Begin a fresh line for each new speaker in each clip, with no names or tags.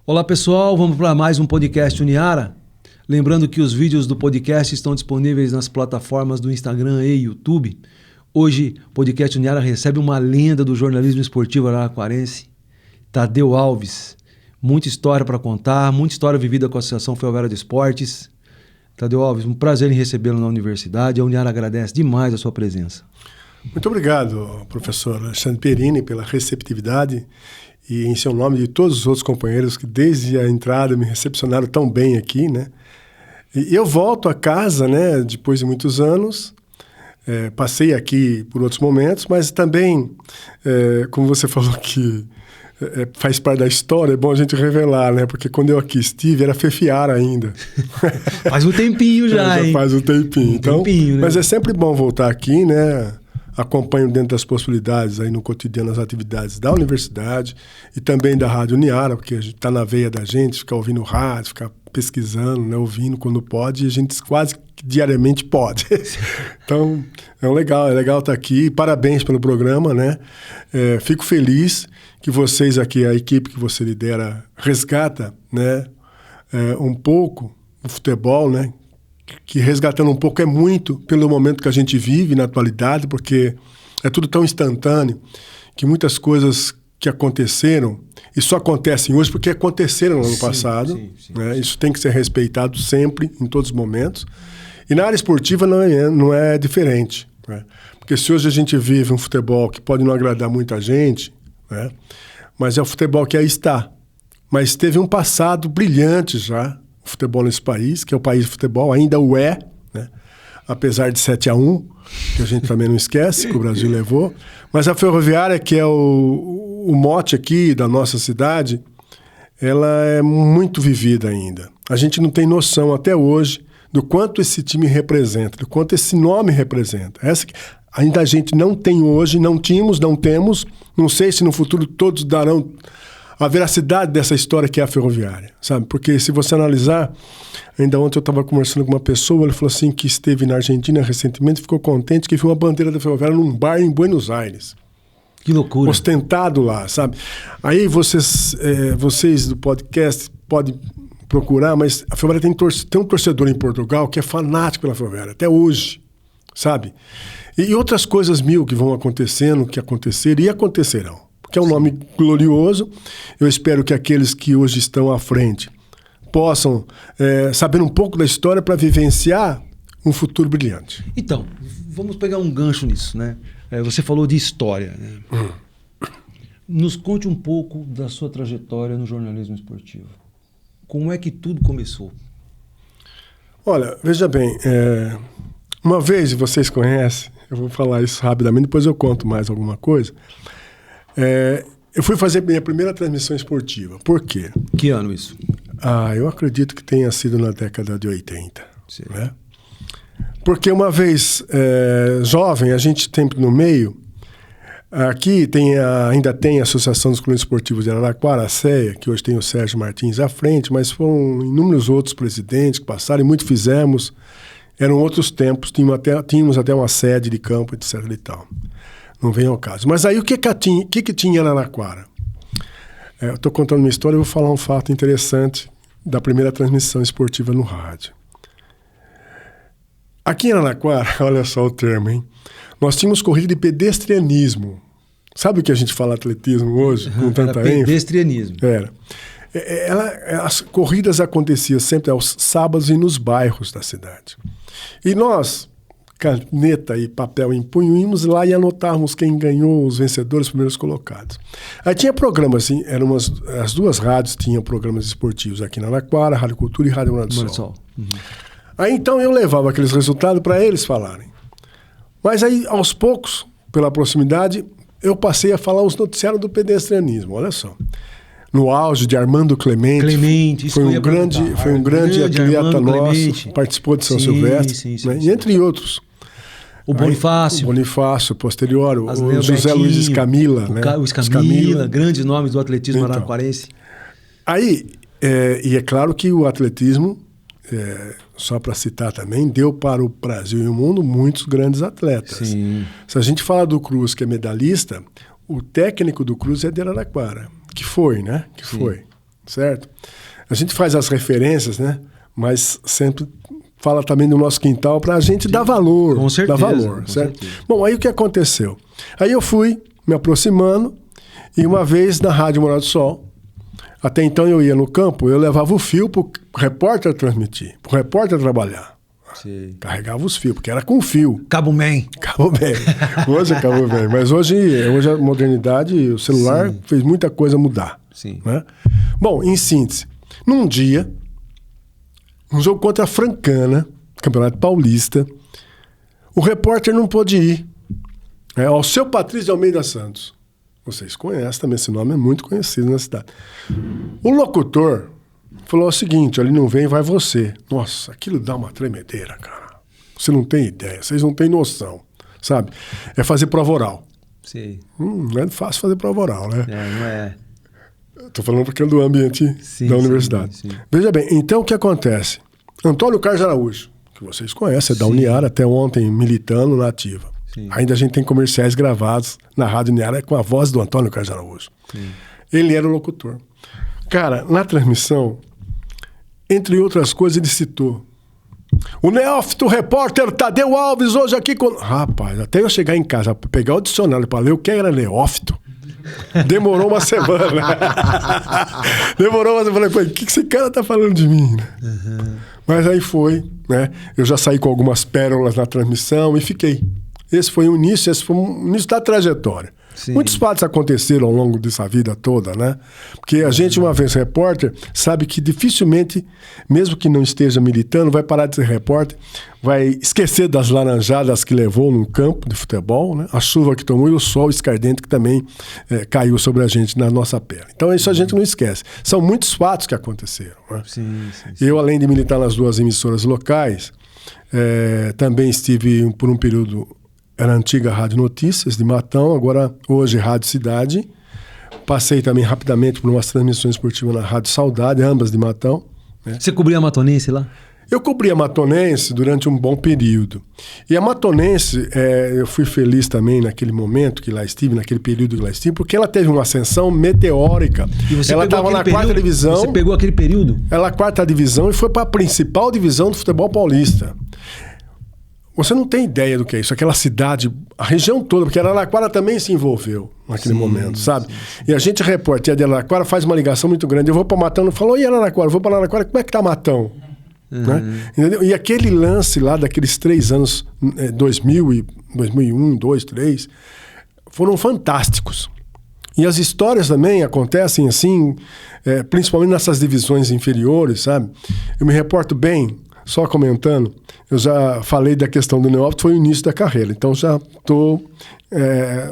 Olá pessoal, vamos para mais um podcast Uniara. Lembrando que os vídeos do podcast estão disponíveis nas plataformas do Instagram e YouTube. Hoje o podcast Uniara recebe uma lenda do jornalismo esportivo araraquarense, Tadeu Alves. Muita história para contar, muita história vivida com a Associação Ferroviária de Esportes. Tadeu Alves, um prazer em recebê-lo na universidade. A Uniara agradece demais a sua presença.
Muito obrigado, professor Alexandre Perini, pela receptividade e em seu nome de todos os outros companheiros que desde a entrada me recepcionaram tão bem aqui, né? E eu volto a casa, né, depois de muitos anos, passei aqui por outros momentos, mas também, como você falou que faz parte da história, é bom a gente revelar, né? Porque quando eu aqui estive, era Fefiara ainda.
Faz um tempinho já, hein?
Faz um tempinho. Então,
né?
Mas é sempre bom voltar aqui, né? Acompanho dentro das possibilidades aí no cotidiano as atividades da universidade e também da Rádio Uniara, porque a gente está na veia da gente, ficar ouvindo rádio, ficar pesquisando, né, ouvindo quando pode, e a gente quase que diariamente pode. Então, é legal estar aqui. Parabéns pelo programa, né? Fico feliz que vocês aqui, a equipe que você lidera, resgata, né, um pouco o futebol, né? Que resgatando um pouco é muito pelo momento que a gente vive na atualidade, porque é tudo tão instantâneo que muitas coisas que aconteceram e só acontecem hoje porque aconteceram no ano passado. Sim. Isso tem que ser respeitado sempre, em todos os momentos. E na área esportiva não é diferente, né? Porque se hoje a gente vive um futebol que pode não agradar muita gente, né? Mas é o futebol que aí está. Mas teve um passado brilhante já, futebol nesse país, que é o país de futebol, ainda o é, né? Apesar de 7-1, que a gente também não esquece, que o Brasil levou. Mas a Ferroviária, que é o mote aqui da nossa cidade, ela é muito vivida ainda. A gente não tem noção até hoje do quanto esse time representa, do quanto esse nome representa. Essa que ainda a gente não tem hoje, não tínhamos, não temos. Não sei se no futuro todos darão a veracidade dessa história que é a Ferroviária, sabe? Porque se você analisar, ainda ontem eu estava conversando com uma pessoa, ele falou assim que esteve na Argentina recentemente, ficou contente que viu uma bandeira da Ferroviária num bar em Buenos Aires.
Que loucura.
Ostentado lá, sabe? Aí vocês do podcast podem procurar, mas a Ferroviária tem um torcedor em Portugal que é fanático pela Ferroviária, até hoje, sabe? E outras coisas mil que vão acontecendo, que aconteceram e acontecerão. Que é um nome glorioso. Eu espero que aqueles que hoje estão à frente possam saber um pouco da história para vivenciar um futuro brilhante.
Então, vamos pegar um gancho nisso, né? Você falou de história, né? Nos conte um pouco da sua trajetória no jornalismo esportivo. Como é que tudo começou?
Olha, veja bem, uma vez, vocês conhecem, eu vou falar isso rapidamente, depois eu conto mais alguma coisa. Eu fui fazer minha primeira transmissão esportiva. Por quê?
Que ano isso?
Eu acredito que tenha sido na década de 80. Né? Porque uma vez jovem, a gente sempre no meio, aqui ainda tem a Associação dos Clubes Esportivos de Araraquara, a CEA, que hoje tem o Sérgio Martins à frente, mas foram inúmeros outros presidentes que passaram e muito fizemos. Eram outros tempos, tínhamos até uma sede de campo, etc. e tal. Não vem ao caso. Mas aí o que tinha em Araraquara? Eu estou contando minha história e vou falar um fato interessante da primeira transmissão esportiva no rádio. Aqui em Araraquara, olha só o termo, hein? Nós tínhamos corrida de pedestrianismo. Sabe o que a gente fala atletismo hoje? Com tanta ênfase?
Pedestrianismo.
Era. As corridas aconteciam sempre aos sábados e nos bairros da cidade. E nós, caneta e papel em punho, íamos lá e anotávamos quem ganhou, os vencedores, os primeiros colocados. Aí tinha programas, assim, as duas rádios tinham programas esportivos aqui na Araraquara, Rádio Cultura e Rádio Morada do Sol. Uhum. Aí então eu levava aqueles resultados para eles falarem. Mas aí, aos poucos, pela proximidade, eu passei a falar os noticiários do pedestrianismo, olha só. No auge de Armando Clemente, foi um grande atleta nosso, participou de São Silvestre, né? E entre outros.
O Bonifácio.
O Bonifácio, posterior, o José Luiz Escamila.
O Escamila, grandes nomes do atletismo araraquarense.
Aí, e é claro que o atletismo, só para citar também, deu para o Brasil e o mundo muitos grandes atletas.
Sim.
Se a gente fala do Cruz, que é medalhista, o técnico do Cruz é de Araraquara, que foi, né? certo? A gente faz as referências, né? Mas sempre fala também do nosso quintal para a gente dar valor.
Com certeza.
Dar valor, certo? Certeza. Bom, aí o que aconteceu? Aí eu fui me aproximando e uma vez na Rádio Morada do Sol, até então eu ia no campo, eu levava o fio para o repórter transmitir, para o repórter trabalhar. Sim. Carregava os fios, porque era com fio.
Cabo Man.
Cabo Man. Hoje é Cabo Man. Mas hoje a modernidade, o celular fez muita coisa mudar.
Sim.
Né? Bom, em síntese, num dia, um jogo contra a Francana, Campeonato Paulista, o repórter não pôde ir. Ao seu Patrício de Almeida Santos. Vocês conhecem também, esse nome é muito conhecido na cidade. O locutor falou o seguinte, ele não vem, vai você. Nossa, aquilo dá uma tremedeira, cara. Você não tem ideia, vocês não têm noção, sabe? É fazer prova oral.
Sim.
Não é fácil fazer prova oral, né?
Não é.
Estou falando porque é do ambiente da universidade. Sim. Veja bem, então o que acontece? Antônio Carlos Araújo, que vocês conhecem, é da Uniara, até ontem militando na ativa. Sim. Ainda a gente tem comerciais gravados na Rádio Uniara com a voz do Antônio Carlos Araújo. Sim. Ele era o locutor. Cara, na transmissão, entre outras coisas, ele citou o neófito repórter Tadeu Alves hoje aqui com... Rapaz, até eu chegar em casa para pegar o dicionário para ler o que era neófito, demorou uma semana. Eu falei, o que esse cara tá falando de mim? Uhum. Mas aí foi, né? Eu já saí com algumas pérolas na transmissão e fiquei. Esse foi o início da trajetória. Sim. Muitos fatos aconteceram ao longo dessa vida toda, né? Porque a gente, uma vez repórter, sabe que dificilmente, mesmo que não esteja militando, vai parar de ser repórter, vai esquecer das laranjadas que levou no campo de futebol, né? A chuva que tomou e o sol escardente que também caiu sobre a gente na nossa pele. Então isso a gente não esquece. São muitos fatos que aconteceram, né? Sim. Eu, além de militar nas 2 emissoras locais, também estive por um período... Era a antiga Rádio Notícias de Matão, agora hoje Rádio Cidade. Passei também rapidamente por umas transmissões esportivas na Rádio Saudade, ambas de Matão. Né?
Você cobria a Matonense lá?
Eu cobri a Matonense durante um bom período. E a Matonense, eu fui feliz também naquele momento que lá estive, naquele período que lá estive, porque ela teve uma ascensão meteórica. E você ela estava na 4ª divisão.
Você pegou aquele período?
Ela 4ª divisão e foi para a principal divisão do futebol paulista. Você não tem ideia do que é isso, aquela cidade, a região toda, porque Araraquara também se envolveu naquele momento, sabe? Sim. E a gente, repórter de Araraquara, faz uma ligação muito grande. Eu vou para Matão, falou, e Araraquara? Eu vou para Araraquara, como é que tá Matão? Uhum. Né? Entendeu? E aquele lance lá daqueles 3 anos, 2000, 2001, 2002, 2003, foram fantásticos. E as histórias também acontecem assim, principalmente nessas divisões inferiores, sabe? Eu me reporto bem, só comentando, eu já falei da questão do neófito, foi o início da carreira, então já estou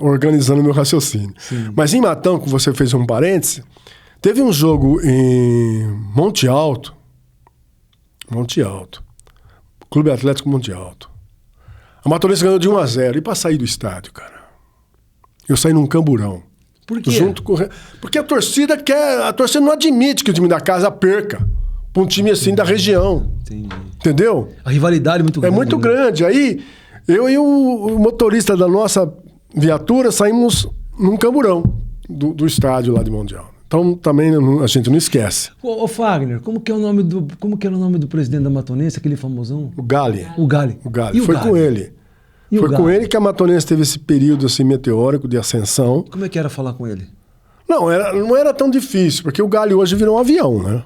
organizando meu raciocínio. Sim. Mas em Matão, que você fez um parêntese, teve um jogo em Monte Alto, Clube Atlético Monte Alto. A Matonense ganhou de 1-0, e para sair do estádio, cara, eu saí num camburão.
Por quê?
Porque a torcida não admite que o time da casa perca para um time assim da região. Entendi. Entendeu?
A rivalidade é muito grande.
É muito grande. Aí, eu e o motorista da nossa viatura saímos num camburão do estádio lá de Mundial. Então, também a gente não esquece.
Ô Fagner, como que era o nome do presidente da Matonense, aquele famosão?
O Gali.
O Gali.
Foi com ele. Com ele que a Matonense teve esse período assim, meteórico de ascensão.
Como é que era falar com ele?
Não era tão difícil, porque o Gali hoje virou um avião, né?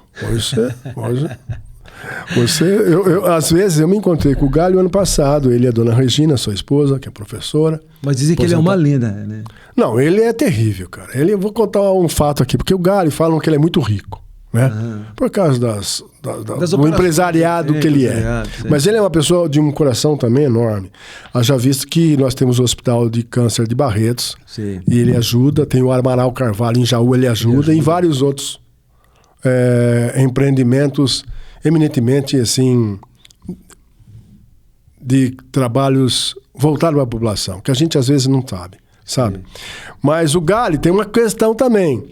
Às vezes eu me encontrei com o Gali ano passado, ele e a dona Regina, sua esposa, que é professora.
Mas dizem que ele é uma lenda, né?
Não, ele é terrível, cara. Eu vou contar um fato aqui, porque o Gali falam que ele é muito rico, né? Uhum. Por causa do empresariado que ele é. Mas ele é uma pessoa de um coração também enorme. Haja visto que nós temos o Hospital de Câncer de Barretos, sim, e ele ajuda, tem o Amaral Carvalho em Jaú, ele ajuda, e vários outros empreendimentos eminentemente assim de trabalhos voltados para a população, que a gente às vezes não sabe. sabe? Mas o Gali tem uma questão também.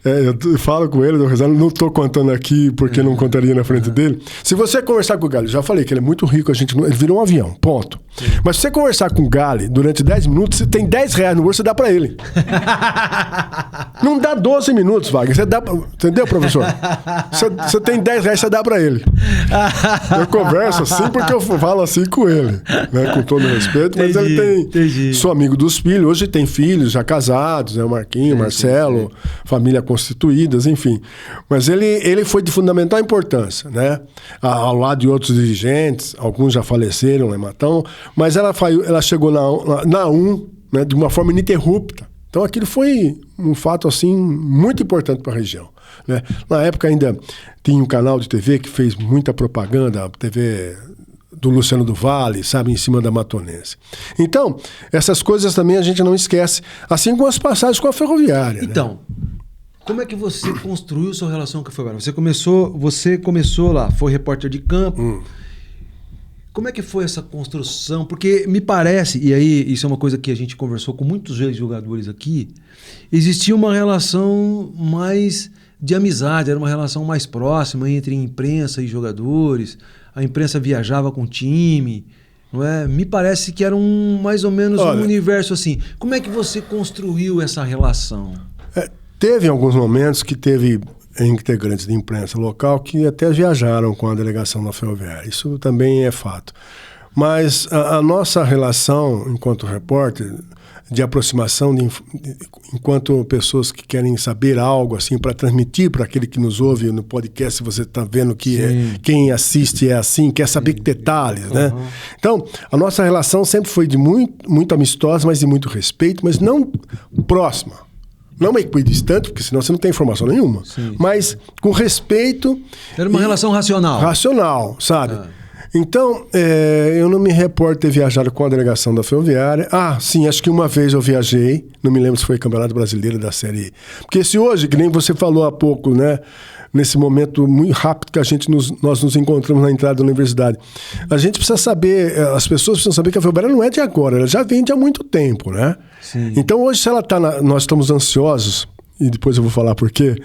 Eu falo com ele, não estou contando aqui porque não contaria na frente dele. Se você conversar com o Gali, já falei que ele é muito rico, ele virou um avião, ponto. Mas se você conversar com o Gali durante 10 minutos, você tem 10 reais no bolso, você dá para ele. Não dá 12 minutos, Wagner. Você dá, entendeu, professor? Você tem 10 reais, você dá para ele. Eu converso assim porque eu falo assim com ele, né? Com todo respeito, mas ele sou amigo dos filhos, hoje tem filhos já casados, né? O Marquinho, Marcelo, família constituídas, enfim. Mas ele foi de fundamental importância, né? Ao lado de outros dirigentes, alguns já faleceram, né, Matão? Mas ela chegou na né, de uma forma ininterrupta. Então aquilo foi um fato assim muito importante para a região, né? Na época ainda tinha um canal de TV que fez muita propaganda, a TV do Luciano do Vale, sabe, em cima da Matonense. Então, essas coisas também a gente não esquece, assim como as passagens com a ferroviária.
Então, né? Como é que você construiu sua relação com a ferroviária? Você começou lá, foi repórter de campo. Como é que foi essa construção? Porque me parece, e aí isso é uma coisa que a gente conversou com muitos jogadores aqui, existia uma relação mais de amizade, era uma relação mais próxima entre imprensa e jogadores. A imprensa viajava com o time, não é? Me parece que era mais ou menos um universo assim. Como é que você construiu essa relação?
Teve alguns momentos que teve integrantes de imprensa local que até viajaram com a delegação da ferroviária. Isso também é fato. Mas a nossa relação, enquanto repórter, de aproximação, enquanto pessoas que querem saber algo assim para transmitir para aquele que nos ouve no podcast, você está vendo que quem assiste é assim, quer saber detalhes, né? Então, a nossa relação sempre foi de muito amistosa, mas de muito respeito, mas não próxima. Não equidistante, porque senão você não tem informação nenhuma. Mas com respeito...
Era uma relação racional.
Racional, sabe? Então, eu não me reporto ter viajado com a delegação da ferroviária. Sim, acho que uma vez eu viajei. Não me lembro se foi Campeonato Brasileiro da Série... Porque se hoje, que nem você falou há pouco, né? Nesse momento muito rápido que nós nos encontramos na entrada da universidade. A gente precisa saber, as pessoas precisam saber que a ferroviária não é de agora, ela já vem de há muito tempo, né? Sim. Então hoje, se ela está nós estamos ansiosos, e depois eu vou falar por quê,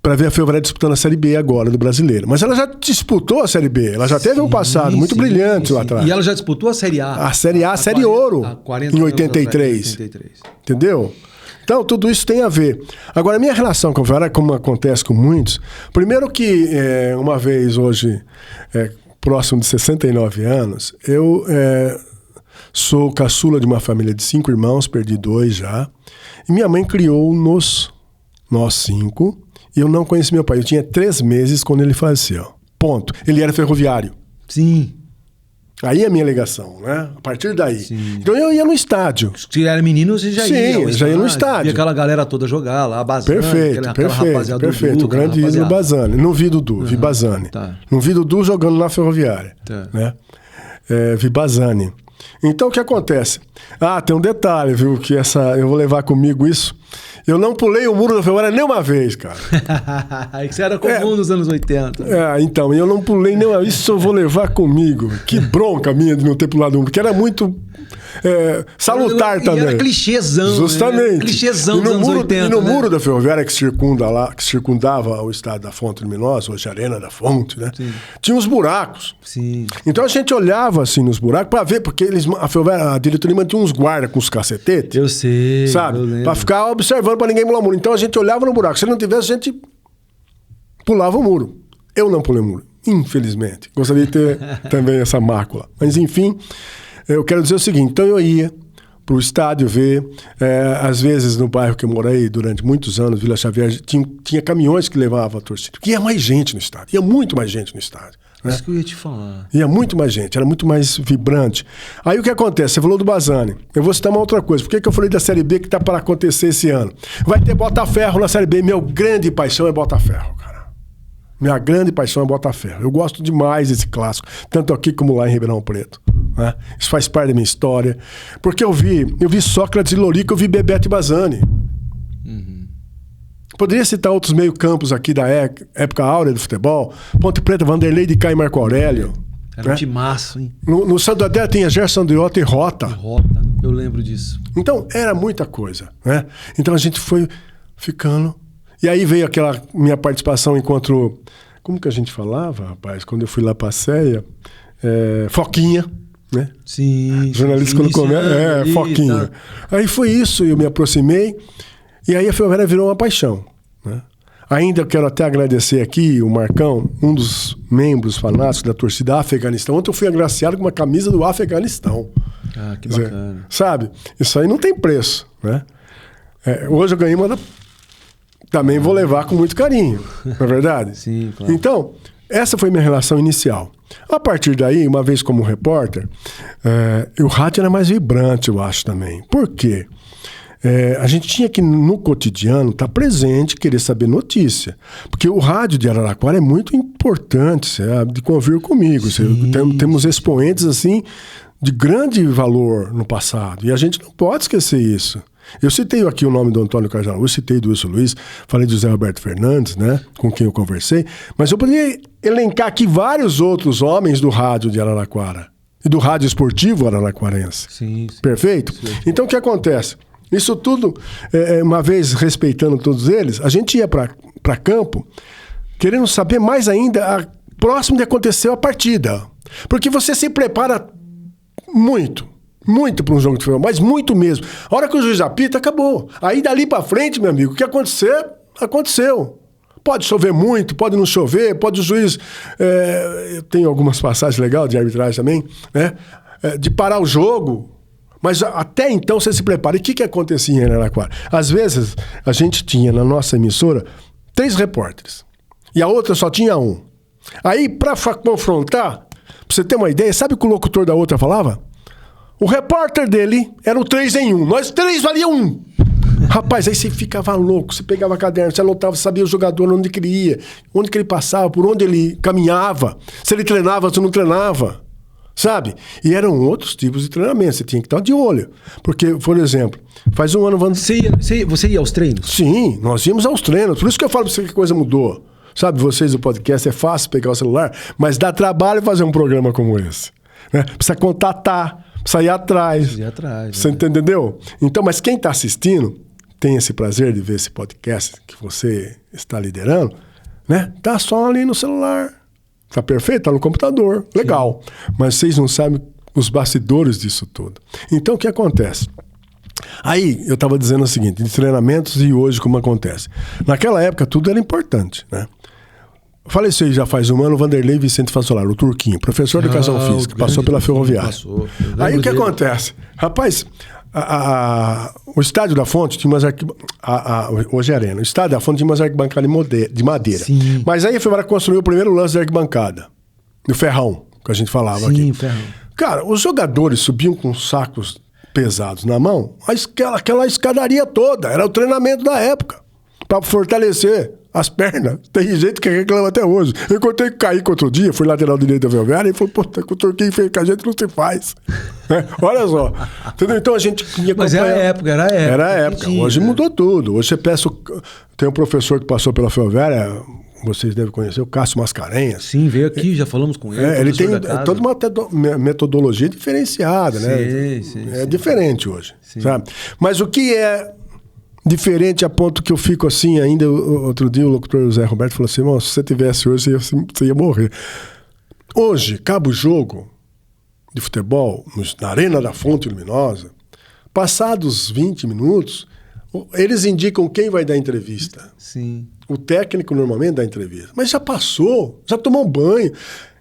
para ver a ferroviária disputando a Série B agora do Brasileiro. Mas ela já disputou a Série B, ela já teve um passado muito brilhante lá atrás.
E ela já disputou a Série A.
A Série A, a Série Ouro, em 83. Entendeu? Então, tudo isso tem a ver. Agora, a minha relação com a ferroviária, como acontece com muitos, primeiro que uma vez hoje, próximo de 69 anos, eu sou caçula de uma família de 5 irmãos, perdi 2 já, e minha mãe criou nós 5, e eu não conheci meu pai. Eu tinha 3 meses quando ele faleceu. Ponto. Ele era ferroviário.
Sim.
Aí é a minha ligação, né? A partir daí. Sim. Então eu ia no estádio.
Se era menino, você já ia.
Já ia no estádio.
Via aquela galera toda jogar lá, a Bazani.
Perfeito. O grande ídolo Bazani. Não vi Dudu, vi Bazani. Não vi Dudu jogando na ferroviária. Né? Vi Bazani. Então o que acontece? Tem um detalhe, viu? Que eu vou levar comigo isso. Eu não pulei o muro da ferroviária nenhuma vez, cara.
Isso era comum nos anos 80.
Então, eu não pulei nenhuma vez. Isso eu vou levar comigo. Que bronca minha de não ter pulado o muro, porque era muito salutar também.
Era clichêzão.
Justamente.
Né? Clichêzão dos anos 80.
E no muro da ferroviária que circundava o estádio da Fonte Luminosa, hoje Arena da Fonte, né? Sim. Tinha uns buracos.
Sim.
Então a gente olhava assim nos buracos para ver, porque a diretoria mantinha uns guardas com os cacetetes.
Eu sei.
Sabe? Para ficar observando para ninguém pular o muro. Então a gente olhava no buraco. Se ele não tivesse, a gente pulava o muro. Eu não pulei o muro, infelizmente. Gostaria de ter também essa mácula. Mas enfim, eu quero dizer o seguinte. Então eu ia para o estádio ver. Às vezes no bairro que eu morei durante muitos anos, Vila Xavier, tinha caminhões que levavam a torcida. Ia mais gente no estádio. Ia muito mais gente no estádio. Né?
Isso que eu ia te falar.
Ia muito mais gente, era muito mais vibrante. Aí o que acontece? Você falou do Bazani. Eu vou citar uma outra coisa. Por que eu falei da Série B que está para acontecer esse ano? Vai ter Botaferro na Série B. Minha grande paixão é Botaferro, cara. Minha grande paixão é Botaferro. Eu gosto demais desse clássico, tanto aqui como lá em Ribeirão Preto. Né? Isso faz parte da minha história. Porque eu vi Sócrates e Lorica, eu vi Bebeto e Bazani. Poderia citar outros meio-campos aqui da época áurea do futebol. Ponte Preta, Vanderlei de Cá e Marco Aurélio.
Cara, um timaço, hein?
No Santander tinha Gerson Andriota e Rota.
Rota, eu lembro disso.
Então, era muita coisa, né? Então, a gente foi ficando... E aí veio aquela minha participação enquanto... Como que a gente falava, rapaz? Quando eu fui lá pra Ceia, Foquinha, né?
Sim.
Jornalista quando começa... Foquinha. Tá. Aí foi isso, eu me aproximei. E aí a Ferroviária virou uma paixão, né? Ainda quero até agradecer aqui o Marcão, um dos membros fanáticos da torcida Afeganistão. Ontem eu fui agraciado com uma camisa do Afeganistão.
Ah, que bacana.
Sabe? Isso aí não tem preço, né? Hoje eu ganhei uma... Também vou levar com muito carinho, não é verdade?
Sim, claro.
Então, essa foi minha relação inicial. A partir daí, uma vez como repórter, o rádio era mais vibrante, eu acho também. Por quê? A gente tinha que, no cotidiano, estar presente, querer saber notícia. Porque o rádio de Araraquara é muito importante, sabe? De convir comigo. Temos expoentes, assim, de grande valor no passado. E a gente não pode esquecer isso. Eu citei aqui o nome do Antônio Carlos, eu citei do Wilson Luiz, falei do José Roberto Fernandes, né? Com quem eu conversei. Mas eu poderia elencar aqui vários outros homens do rádio de Araraquara. E do rádio esportivo araraquarense.
Sim.
Perfeito? Sim. Então, o que acontece? Isso tudo, uma vez respeitando todos eles, a gente ia para campo querendo saber mais ainda próximo de acontecer a partida. Porque você se prepara muito para um jogo de futebol, mas muito mesmo. A hora que o juiz apita, acabou. Aí dali para frente, meu amigo, o que acontecer, aconteceu. Pode chover muito, pode não chover, pode o juiz... tem algumas passagens legais de arbitragem também, né? De parar o jogo... Mas até então você se prepara. E o que acontecia em Araraquara? Às vezes, a gente tinha na nossa emissora 3 repórteres. E a outra só tinha 1. Aí, para confrontar, pra você ter uma ideia, sabe o que o locutor da outra falava? O repórter dele era o 3 em 1. Nós 3 valia 1. Rapaz, aí você ficava louco. Você pegava caderno, você anotava, sabia o jogador onde que ele ia, onde que ele passava, por onde ele caminhava, se ele treinava, se não treinava. Sabe? E eram outros tipos de treinamento. Você tinha que estar de olho. Porque, por exemplo, faz um ano...
Você ia aos treinos?
Sim, nós íamos aos treinos. Por isso que eu falo pra você que a coisa mudou. Sabe, vocês do podcast, é fácil pegar o celular, mas dá trabalho fazer um programa como esse. Né? Precisa contatar, precisa ir atrás. Você entendeu? Então, mas quem está assistindo, tem esse prazer de ver esse podcast que você está liderando, né? Tá só ali no celular. Tá perfeito? Tá no computador. Legal. Sim. Mas vocês não sabem os bastidores disso tudo. Então, o que acontece? Aí, eu estava dizendo o seguinte, de treinamentos e hoje como acontece. Naquela época, tudo era importante, né? Faleceu já faz um ano o Vanderlei Vicente Fassolar, o Turquinho, professor de educação física, passou pela Ferroviária. Aí, o que acontece? Rapaz, o Estádio da Fonte tinha umas hoje é Arena. O Estádio da Fonte tinha umas arquibancadas de madeira.
Sim.
Mas aí a Ferroviária construiu o primeiro lance de arquibancada. Do ferrão, que a gente falava aqui.
Sim, ferrão.
Cara, os jogadores subiam com sacos pesados na mão, aquela escadaria toda. Era o treinamento da época. Pra fortalecer as pernas. Tem gente que reclama até hoje. Eu encontrei com o Kaique outro dia, fui lateral direito da Ferroviária, e falou, puta, que o Turquinho fez com a gente não se faz. Olha só. Entendeu? Então a gente tinha que...
Mas era a época.
Era a época. Hoje mudou tudo. Hoje você peça... Tem um professor que passou pela Ferroviária, vocês devem conhecer, o Cássio Mascarenhas.
Sim, veio aqui, já falamos com ele.
Ele tem toda uma metodologia diferenciada, né?
Sim,
diferente hoje, sabe? Mas o que é diferente a ponto que eu fico assim ainda... Outro dia o locutor José Roberto falou assim, se você tivesse hoje, você ia morrer. Hoje, acaba o jogo de futebol na Arena da Fonte Luminosa, passados 20 minutos, eles indicam quem vai dar entrevista.
Sim.
O técnico normalmente dá entrevista. Mas já passou, já tomou um banho.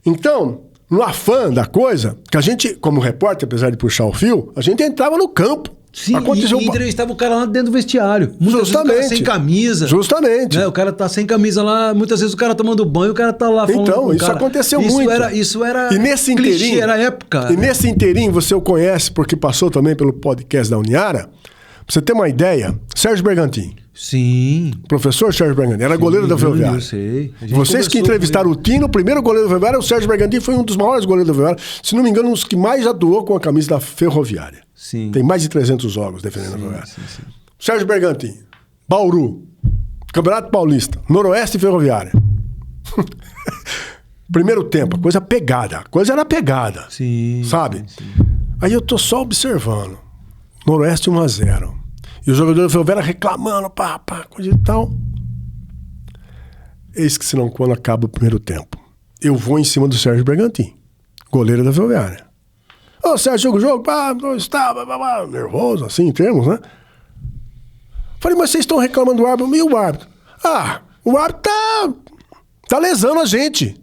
Então, no afã da coisa, que a gente, como repórter, apesar de puxar o fio, a gente entrava no campo.
Sim, e entrevistava o cara lá dentro do vestiário. Muitas
Justamente.
vezes o cara sem camisa.
Justamente.
Né? O cara tá sem camisa lá, muitas vezes o cara tomando banho, o cara tá lá falando.
Então, isso
cara.
aconteceu muito.
Isso era
e nesse
clichê,
inteirinho,
era época.
E nesse inteirinho, você o conhece, porque passou também pelo podcast da Uniara. Pra você ter uma ideia, Sérgio Bergantin.
Sim.
Professor Sérgio Bergantin, era goleiro da Ferroviária.
Eu sei.
Vocês que entrevistaram o Tino, o primeiro goleiro da Ferroviária, o Sérgio Bergantin foi um dos maiores goleiros da Ferroviária. Se não me engano, um dos que mais atuou com a camisa da Ferroviária.
Sim.
Tem mais de 300 jogos defendendo a Ferroviária. Sim. Sérgio Bergantin, Bauru, Campeonato Paulista, Noroeste e Ferroviária. Primeiro tempo, a coisa pegada. A coisa era pegada.
Sim.
Sabe?
Sim.
Aí eu tô só observando. Noroeste 1-0. E o jogador do Ferroviária reclamando, coisa e tal. Eis que se não quando acaba o primeiro tempo. Eu vou em cima do Sérgio Bergantin, goleiro da Ferroviária. Ô, Sérgio, o jogo, nervoso, assim, em termos, né? Falei, mas vocês estão reclamando do árbitro? E o árbitro? O árbitro tá lesando a gente.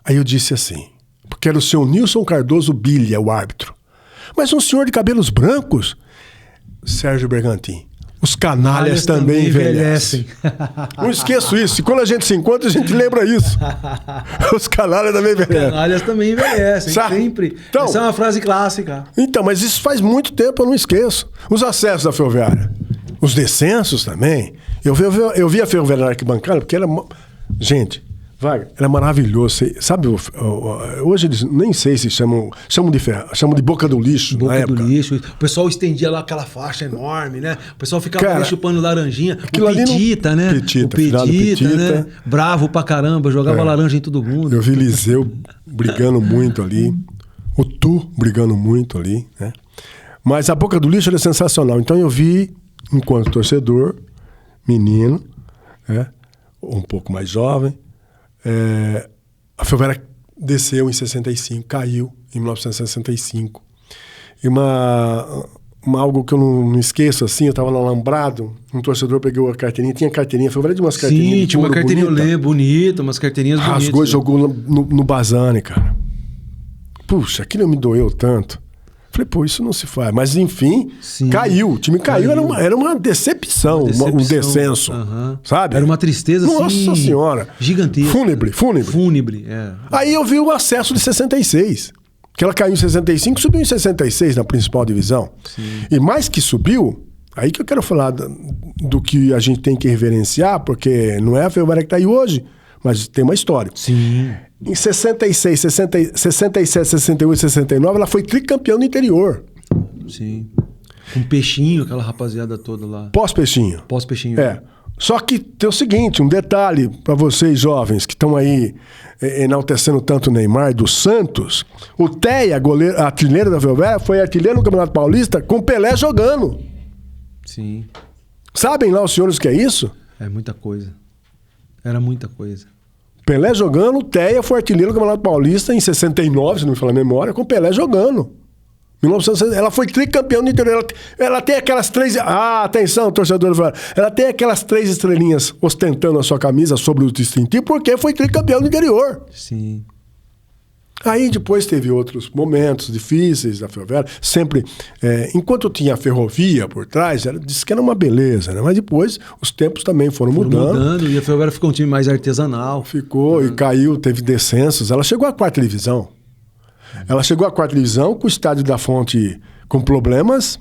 Aí eu disse assim, porque era o seu Nilson Cardoso Bilha, o árbitro. Mas um senhor de cabelos brancos, Sérgio Bergantin. Os canalhas também envelhecem. Não esqueço isso. E quando a gente se encontra, a gente lembra isso. Os canalhas também envelhecem.
Os canalhas também envelhecem, sempre.
Então,
essa é uma frase clássica.
Então, mas isso faz muito tempo, eu não esqueço. Os acessos da Ferroviária. Os descensos também. Eu vi a Ferroviária na arquibancada, porque ela... Gente, Wagner, era maravilhoso. Sabe, hoje eles nem sei se chamam de boca do lixo.
Boca do lixo. O pessoal estendia lá aquela faixa enorme, né? O pessoal ficava ali chupando laranjinha. O Petita, né? O Petita, né? Bravo pra caramba, jogava laranja em todo mundo.
Eu vi Liseu brigando muito ali. O Tu brigando muito ali, né? Mas a boca do lixo era sensacional. Então eu vi, enquanto torcedor, menino, né? Um pouco mais jovem, a Ferroviária desceu em 65, caiu em 1965. E algo que eu não esqueço, assim, eu estava no Alambrado, um torcedor pegou a carteirinha, tinha carteirinha, a Ferroviária de umas carteirinhas.
Sim, tinha uma carteirinha, eu lembro, bonita, umas carteirinhas bonitas.
Rasgou e jogou no Bazani, cara. Puxa, aquilo me doeu tanto. Falei, pô, isso não se faz. Mas, enfim, caiu. O time caiu. Era uma decepção. Um descenso. Sabe?
Era uma tristeza,
Nossa Senhora.
Gigantesca.
Fúnebre.
É.
Aí eu vi o acesso de 66. Que ela caiu em 65, subiu em 66 na principal divisão.
Sim.
E mais que subiu, aí que eu quero falar do que a gente tem que reverenciar, porque não é a Ferroviária que está aí hoje, mas tem uma história.
Sim.
Em 66, 67, 68, 69, ela foi tricampeã no interior.
Sim. Com Peixinho, aquela rapaziada toda lá.
Pós-Peixinho.
Pós-Peixinho.
Só que tem o seguinte, um detalhe para vocês jovens que estão aí enaltecendo tanto o Neymar do Santos. O Teia, artilheiro da Ferroviária, foi artilheiro no Campeonato Paulista com Pelé jogando.
Sim.
Sabem lá os senhores o que é isso?
É muita coisa. Era muita coisa.
Pelé jogando, o Teia foi artilheiro do Campeonato Paulista em 69, se não me falar a memória, com Pelé jogando. 1960, ela foi tricampeã no interior. Ela tem aquelas 3... atenção, torcedor. Ela tem aquelas 3 estrelinhas ostentando a sua camisa sobre o distintivo porque foi tricampeã no interior.
Sim.
Aí depois teve outros momentos difíceis da Ferroviária. Sempre, enquanto tinha a ferrovia por trás, disse que era uma beleza, né? Mas depois os tempos também foram mudando.
E a Ferroviária ficou um time mais artesanal.
Ficou e caiu, teve descensos. Ela chegou à 4ª divisão. Ela chegou à 4ª divisão com o Estádio da Fonte com problemas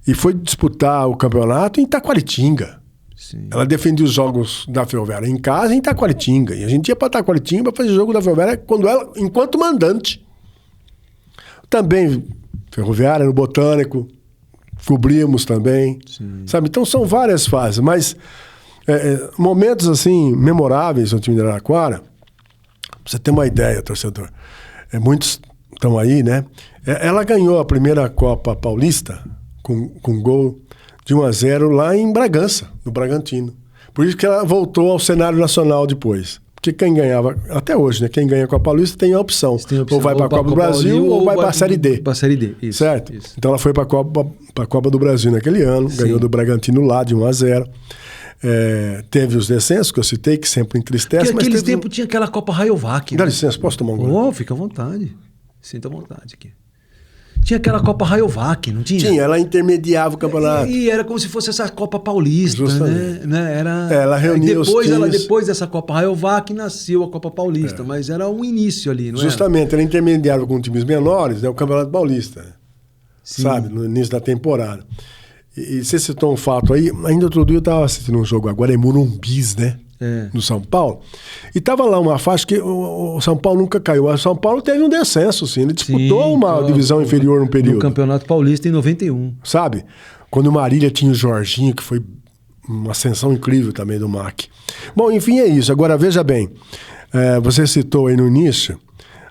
e foi disputar o campeonato em Itaquaritinga.
Sim.
Ela defendia os jogos da Ferroviária em casa em Itaquaritinga. E a gente ia para Itaquaritinga para fazer jogo da Ferroviária enquanto mandante. Também Ferroviária no Botânico, cobrimos também.
Sim.
Sabe? Então são várias fases, mas momentos assim memoráveis no time de Araraquara. Pra você ter uma ideia, torcedor. Muitos estão aí, né? Ela ganhou a primeira Copa Paulista com gol de 1-0 lá em Bragança, no Bragantino. Por isso que ela voltou ao cenário nacional depois. Porque quem ganhava, até hoje, né? Quem ganha com a Paulista tem a opção. Ou vai para a Copa do Brasil ou vai para a Série D.
Para a Série D, isso.
Certo?
Isso.
Então ela foi para a Copa do Brasil naquele ano,
Sim.
ganhou do Bragantino lá de 1-0. Teve os descensos que eu citei, que sempre entristece.
Porque naqueles tempos tinha aquela Copa Rayovac.
Dá licença, posso tomar um gole?
Fica à vontade. Sinta à vontade aqui. Tinha aquela Copa Rayovac, não tinha?
Tinha, ela intermediava o campeonato.
E era como se fosse essa Copa Paulista, né?
Ela reunia os times.
Depois dessa Copa Rayovac nasceu a Copa Paulista, mas era um início ali, não é?
Justamente, ela intermediava com times menores, né, o Campeonato Paulista, Sim. Sabe, no início da temporada. E você citou um fato aí, ainda outro dia eu estava assistindo um jogo agora em Morumbis, né? No São Paulo. E estava lá uma faixa que o São Paulo nunca caiu. O São Paulo teve um descenso, sim. Ele disputou uma divisão inferior no período.
No Campeonato Paulista em 91.
Sabe? Quando o Marília tinha o Jorginho, que foi uma ascensão incrível também do MAC. Bom, enfim, é isso. Agora, veja bem, você citou aí no início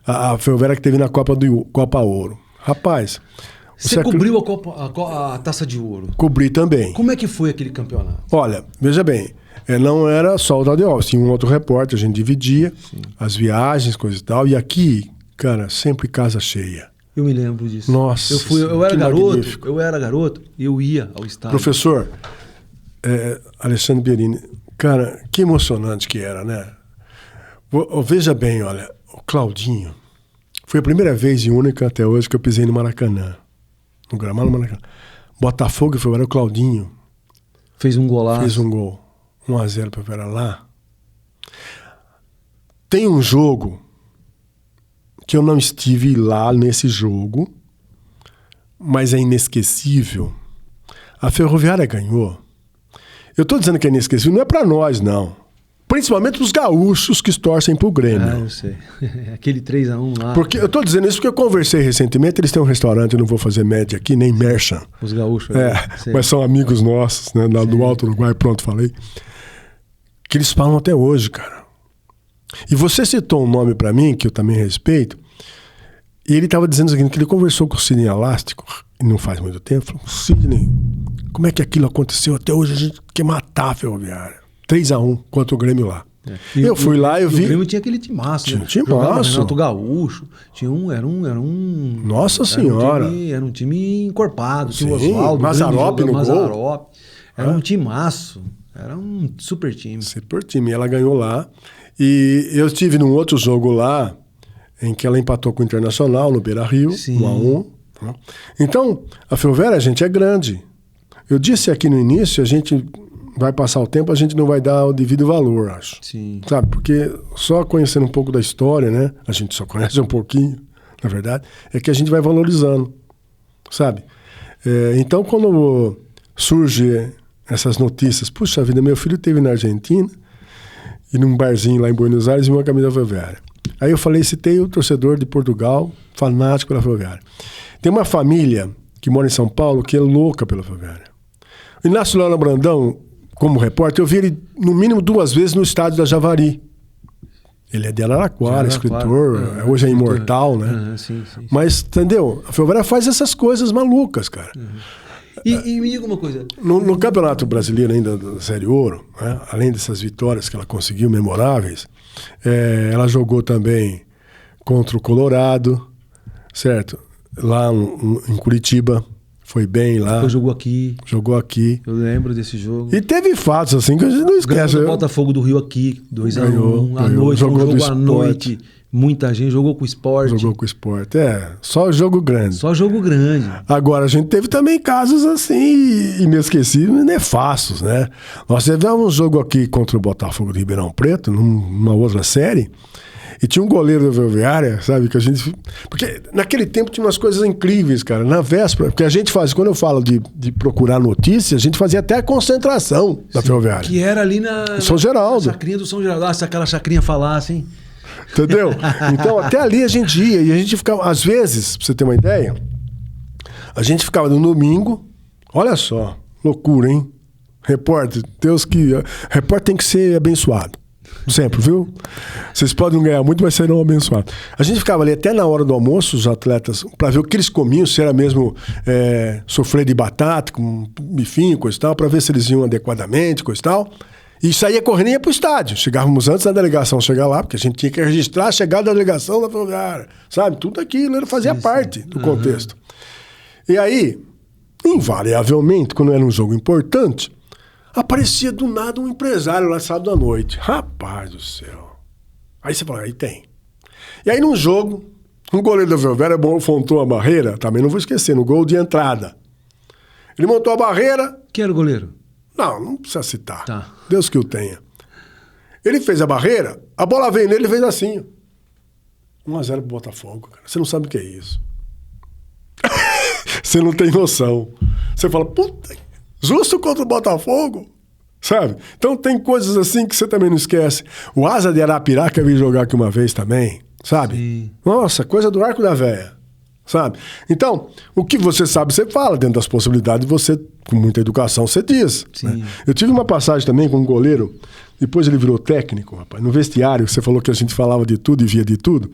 a Ferroviária que teve na Copa Ouro. Rapaz...
Você cobriu a Taça de Ouro?
Cobri também.
Como é que foi aquele campeonato?
Olha, veja bem, não era só o Tadeu Alves, tinha um outro repórter, a gente dividia as viagens, coisa e tal. E aqui, cara, sempre casa cheia.
Eu me lembro disso.
Nossa,
eu era garoto e eu ia ao estádio.
Professor, Alexandre Pierini, cara, que emocionante que era, né? Veja bem, olha, o Claudinho, foi a primeira vez e única até hoje que eu pisei no Maracanã. No gramado do Maracanã. Botafogo e Ferroviária, o Claudinho.
Fez um golaço.
Fez um gol. 1-0 para Ferroviária lá. Tem um jogo que eu não estive lá nesse jogo, mas é inesquecível. A Ferroviária ganhou. Eu estou dizendo que é inesquecível, não é para nós, não. Principalmente os gaúchos que torcem pro Grêmio.
Eu sei. Aquele 3-1 lá.
Porque eu tô dizendo isso porque eu conversei recentemente, eles têm um restaurante, eu não vou fazer média aqui, nem merchan.
Os gaúchos.
Mas são amigos nossos, né? Do Alto Uruguai, pronto, falei. Que eles falam até hoje, cara. E você citou um nome pra mim, que eu também respeito, e ele tava dizendo o seguinte, que ele conversou com o Sidney Elástico, e não faz muito tempo, falou, Sidney, como é que aquilo aconteceu? Até hoje a gente quer matar a Ferroviária. 3-1 contra o Grêmio lá. Eu fui lá, eu vi...
O Grêmio tinha aquele timaço.
Tinha um timaço.
Renato Gaúcho. Era um...
Nossa Senhora.
Era um time encorpado.
Sim,
tinha o Oswaldo.
Mazzaropi no gol.
Era um timaço. Era um super time.
Super time. E ela ganhou lá. E eu estive num outro jogo lá, em que ela empatou com o Internacional, no Beira-Rio, 1-1. Então, a Ferroviária, a gente, é grande. Eu disse aqui no início, a gente... vai passar o tempo, a gente não vai dar o devido valor, acho.
Sim.
Sabe, porque só conhecendo um pouco da história, né? A gente só conhece um pouquinho, na verdade, é que a gente vai valorizando, sabe? Então, quando surge essas notícias, puxa vida, meu filho esteve na Argentina e num barzinho lá em Buenos Aires e uma camisa Ferroviária. Aí eu falei, citei o torcedor de Portugal, fanático pela Ferroviária. Tem uma família que mora em São Paulo que é louca pela Ferroviária. O Inácio Lula Brandão, como repórter, eu vi ele no mínimo 2 vezes no estádio da Javari. Ele é de Araraquara, escritor, hoje é imortal, né?
Sim.
Mas, entendeu? A Ferroviária faz essas coisas malucas, cara.
E me diga uma coisa.
No Campeonato Brasileiro ainda da Série Ouro, né? Além dessas vitórias que ela conseguiu, memoráveis, ela jogou também contra o Colorado, certo? Lá em Curitiba. Foi bem lá.
Depois jogou aqui. Eu lembro desse jogo.
E teve fatos assim que a gente não esquece.
Ganhou o Botafogo do Rio aqui, 2-1. À noite, jogou à noite. Muita gente jogou com o Sport. Só jogo grande. Agora, a gente teve também casos assim, inesquecíveis, nefastos, né? Nós tivemos um jogo aqui contra o Botafogo de Ribeirão Preto, numa outra série. E tinha um goleiro da Ferroviária, sabe, que a gente... Porque naquele tempo tinha umas coisas incríveis, cara. Na véspera, porque a gente faz... Quando eu falo de procurar notícias, a gente fazia até a concentração da Ferroviária. Que era ali na
São Geraldo.
Chacrinha do São Geraldo. Se aquela chacrinha falasse, hein?
Entendeu? Então, até ali a gente ia. E a gente ficava... Às vezes, pra você ter uma ideia, a gente ficava no domingo... Olha só, loucura, hein? Repórter, repórter tem que ser abençoado. Sempre, viu? Vocês podem não ganhar muito, mas serão abençoados. A gente ficava ali até na hora do almoço, os atletas, para ver o que eles comiam, se era mesmo sofrer de batata, com bifinho, coisa e tal, para ver se eles iam adequadamente, coisa e tal. E saía correndo e ia pro estádio. Chegávamos antes da delegação chegar lá, porque a gente tinha que registrar a chegada da delegação da Ferroviária. Sabe? Tudo aquilo fazia parte do contexto. E aí, invariavelmente, quando era um jogo importante, aparecia do nada um empresário lá sábado à noite. Rapaz do céu. Aí você fala, aí tem. E aí num jogo, um goleiro da Ferroviária montou a barreira, também não vou esquecer, no gol de entrada. Ele montou a barreira...
Quem era o goleiro?
Não precisa citar.
Tá.
Deus que o tenha. Ele fez a barreira, a bola veio nele, ele fez assim. 1-0 pro Botafogo, cara. Você não sabe o que é isso. Você não tem noção. Você fala, puta... Justo contra o Botafogo, sabe? Então tem coisas assim que você também não esquece. O Asa de Arapiraca veio jogar aqui uma vez também, sabe?
Sim.
Nossa, coisa do Arco da Véia. sabe? Então, o que você sabe, você fala. Dentro das possibilidades, você, com muita educação, você diz. Né? Eu tive uma passagem também com um goleiro, depois ele virou técnico, rapaz, no vestiário, você falou que a gente falava de tudo e via de tudo.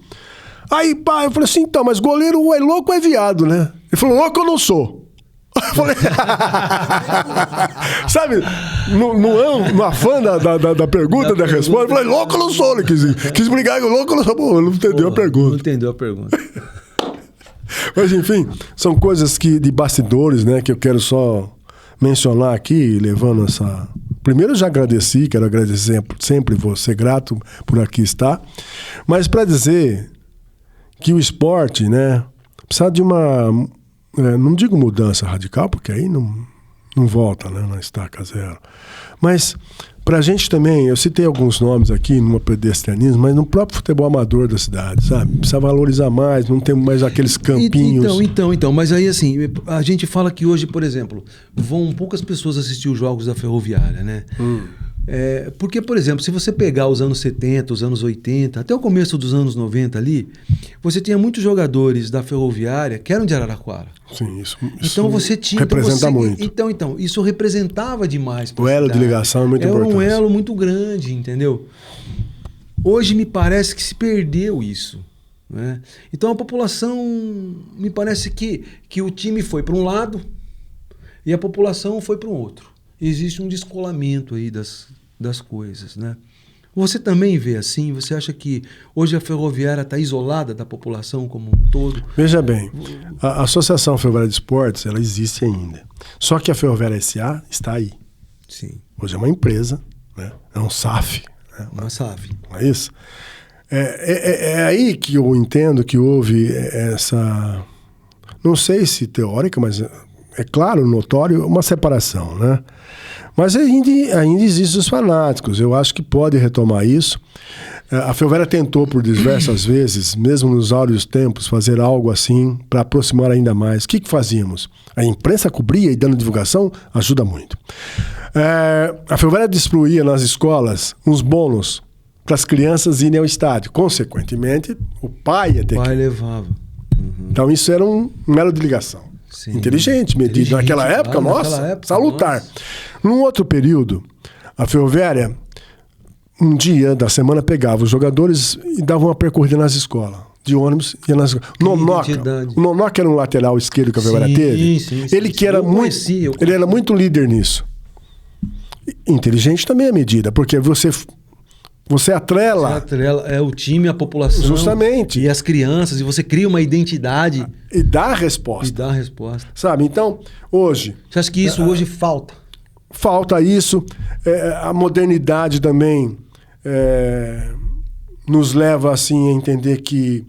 Aí, pá, eu falei assim, então, mas goleiro é louco ou é viado, né? Ele falou, louco eu não sou. Eu falei, sabe, no afã da pergunta, da resposta, eu falei, louco eu não sou. Ele quis brigar com louco eu não sou. Pô, ele não entendeu a pergunta.
Não entendeu a pergunta.
Mas, enfim, são coisas de bastidores, né, que eu quero só mencionar aqui, levando essa... Primeiro, eu já agradeci, quero agradecer sempre, vou ser grato por aqui estar. Mas para dizer que o esporte, né, precisa de uma... não digo mudança radical, porque aí não volta, né, na estaca zero. Mas, pra gente também, eu citei alguns nomes aqui, numa pedestrianismo, mas no próprio futebol amador da cidade, sabe? Precisa valorizar mais, não tem mais aqueles campinhos.
Então, mas aí assim, a gente fala que hoje, por exemplo, vão poucas pessoas assistir os jogos da Ferroviária, né? Porque, por exemplo, se você pegar os anos 70, os anos 80, até o começo dos anos 90 ali, você tinha muitos jogadores da Ferroviária que eram de Araraquara.
Sim, isso
então você tinha...
Representa muito.
Então, isso representava demais.
O elo de ligação é muito importante.
Era um elo muito grande, entendeu? Hoje me parece que se perdeu isso. Né? Então a população, me parece que o time foi para um lado e a população foi para um outro. Existe um descolamento aí das coisas, né? Você também vê assim? Você acha que hoje a Ferroviária está isolada da população como um todo?
Veja bem, a Associação Ferroviária de Esportes, ela existe ainda. Só que a Ferroviária S.A. está aí.
Sim.
Hoje é uma empresa, né? É um SAF. Né?
Uma SAF.
Não é isso? É aí que eu entendo que houve essa... Não sei se teórica, mas é claro, notório, uma separação, né? Mas ainda existem os fanáticos. Eu acho que pode retomar isso. A Ferroviária tentou por diversas vezes, mesmo nos áureos tempos, fazer algo assim para aproximar ainda mais. O que fazíamos? A imprensa cobria e dando divulgação ajuda muito. A Ferroviária distribuía nas escolas uns bônus para as crianças irem ao estádio. Consequentemente, o pai ia ter
que... levava.
Uhum. Então isso era um elo de ligação.
Sim.
Inteligente, medido. Naquela época, salutar. Num outro período, a Ferroviária, um dia da semana, pegava os jogadores e dava uma percorrida nas escolas. De ônibus, ia nas escolas. O Nonoca era um lateral esquerdo que a Ferroviária teve. Ele era muito líder nisso. Inteligente também a medida, porque você atrela...
o time, a população.
Justamente.
E as crianças, e você cria uma identidade.
E dá a resposta. Sabe? Então, hoje...
Você acha que isso hoje falta?
Falta isso. A modernidade também nos leva assim, a entender que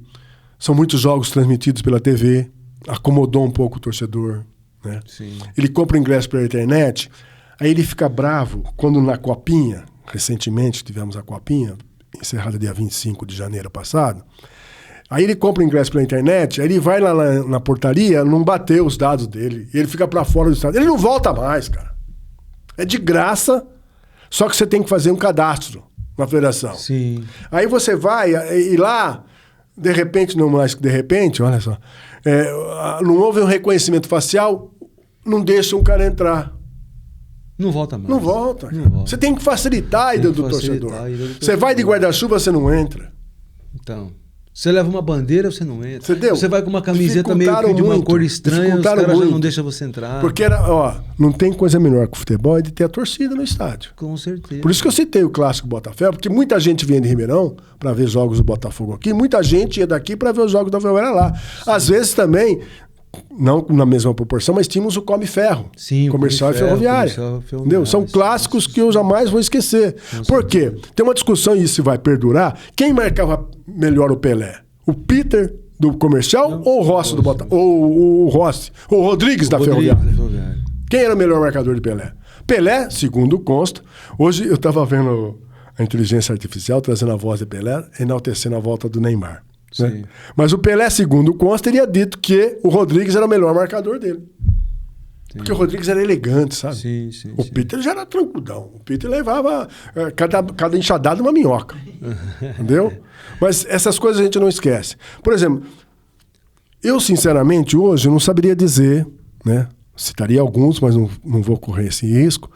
são muitos jogos transmitidos pela TV. Acomodou um pouco o torcedor. Né?
Sim.
Ele compra o ingresso pela internet, aí ele fica bravo quando na Copinha... Recentemente tivemos a Copinha, encerrada dia 25 de janeiro passado. Aí ele compra o ingresso pela internet, aí ele vai lá na portaria, não bateu os dados dele, e ele fica para fora do estado. Ele não volta mais, cara. É de graça, só que você tem que fazer um cadastro na federação.
Sim.
Aí você vai, e lá, de repente, não mais que de repente, olha só, não houve um reconhecimento facial, não deixa um cara entrar.
Não volta mais.
Não volta. Você tem que facilitar a ida do torcedor. Você vai de guarda-chuva, você não entra.
Então, você leva uma bandeira, você não entra.
Entendeu?
Você vai com uma camiseta meio que de uma cor estranha, os caras já não deixam você entrar.
Porque não tem coisa melhor que o futebol, é de ter a torcida no estádio.
Com certeza.
Por isso que eu citei o clássico Botafogo, porque muita gente vinha de Ribeirão para ver jogos do Botafogo aqui, muita gente ia daqui para ver os jogos da Ferroviária lá. Sim. Às vezes também... Não na mesma proporção, mas tínhamos o Come Ferro.
Sim,
Comercial e Ferroviária. Entendeu? São clássicos que eu jamais vou esquecer. Por quê? Tem uma discussão, e isso vai perdurar. Quem marcava melhor o Pelé? O Peter do Comercial ou o Rossi do Botafogo? Ou o Rossi? Ou o Rodrigues da Ferroviária? Quem era o melhor marcador de Pelé? Pelé, segundo consta. Hoje eu estava vendo a inteligência artificial trazendo a voz de Pelé, enaltecendo a volta do Neymar. Né? Mas o Pelé, segundo consta, teria dito que o Rodrigues era o melhor marcador dele. Sim. Porque o Rodrigues era elegante, sabe?
Sim,
o Peter já era tranquilão. O Peter levava cada enxadada uma minhoca. Entendeu? Mas essas coisas a gente não esquece. Por exemplo, Eu, sinceramente, hoje não saberia dizer, né? Citaria alguns, mas não vou correr esse risco.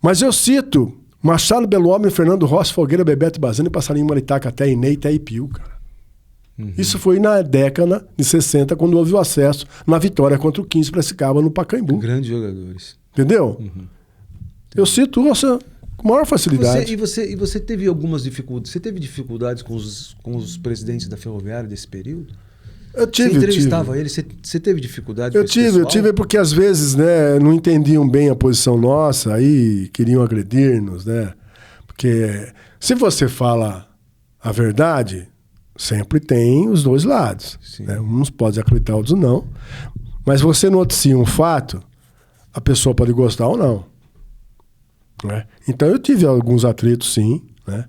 Mas eu cito Machado, Belo Homem, Fernando Rossi, Folgueira, Bebeto Bazani, Passarinho, Maritaca, até Inei, Itaipiu, cara. Isso foi na década de 60, quando houve o acesso na vitória contra o 15 Piracicaba no Pacaembu.
Grandes jogadores.
Entendeu? Eu cito essa com maior facilidade.
E você teve algumas dificuldades? Você teve dificuldades com os presidentes da Ferroviária desse período?
Eu tive.
Você entrevistava ele? Você teve dificuldade?
Eu tive porque às vezes, né, não entendiam bem a posição nossa, aí queriam agredir-nos, né? Porque se você fala a verdade, sempre tem os dois lados. Né? Uns podem acreditar, outros não. Mas você noticia um fato, a pessoa pode gostar ou não. Né? Então eu tive alguns atritos, sim, né?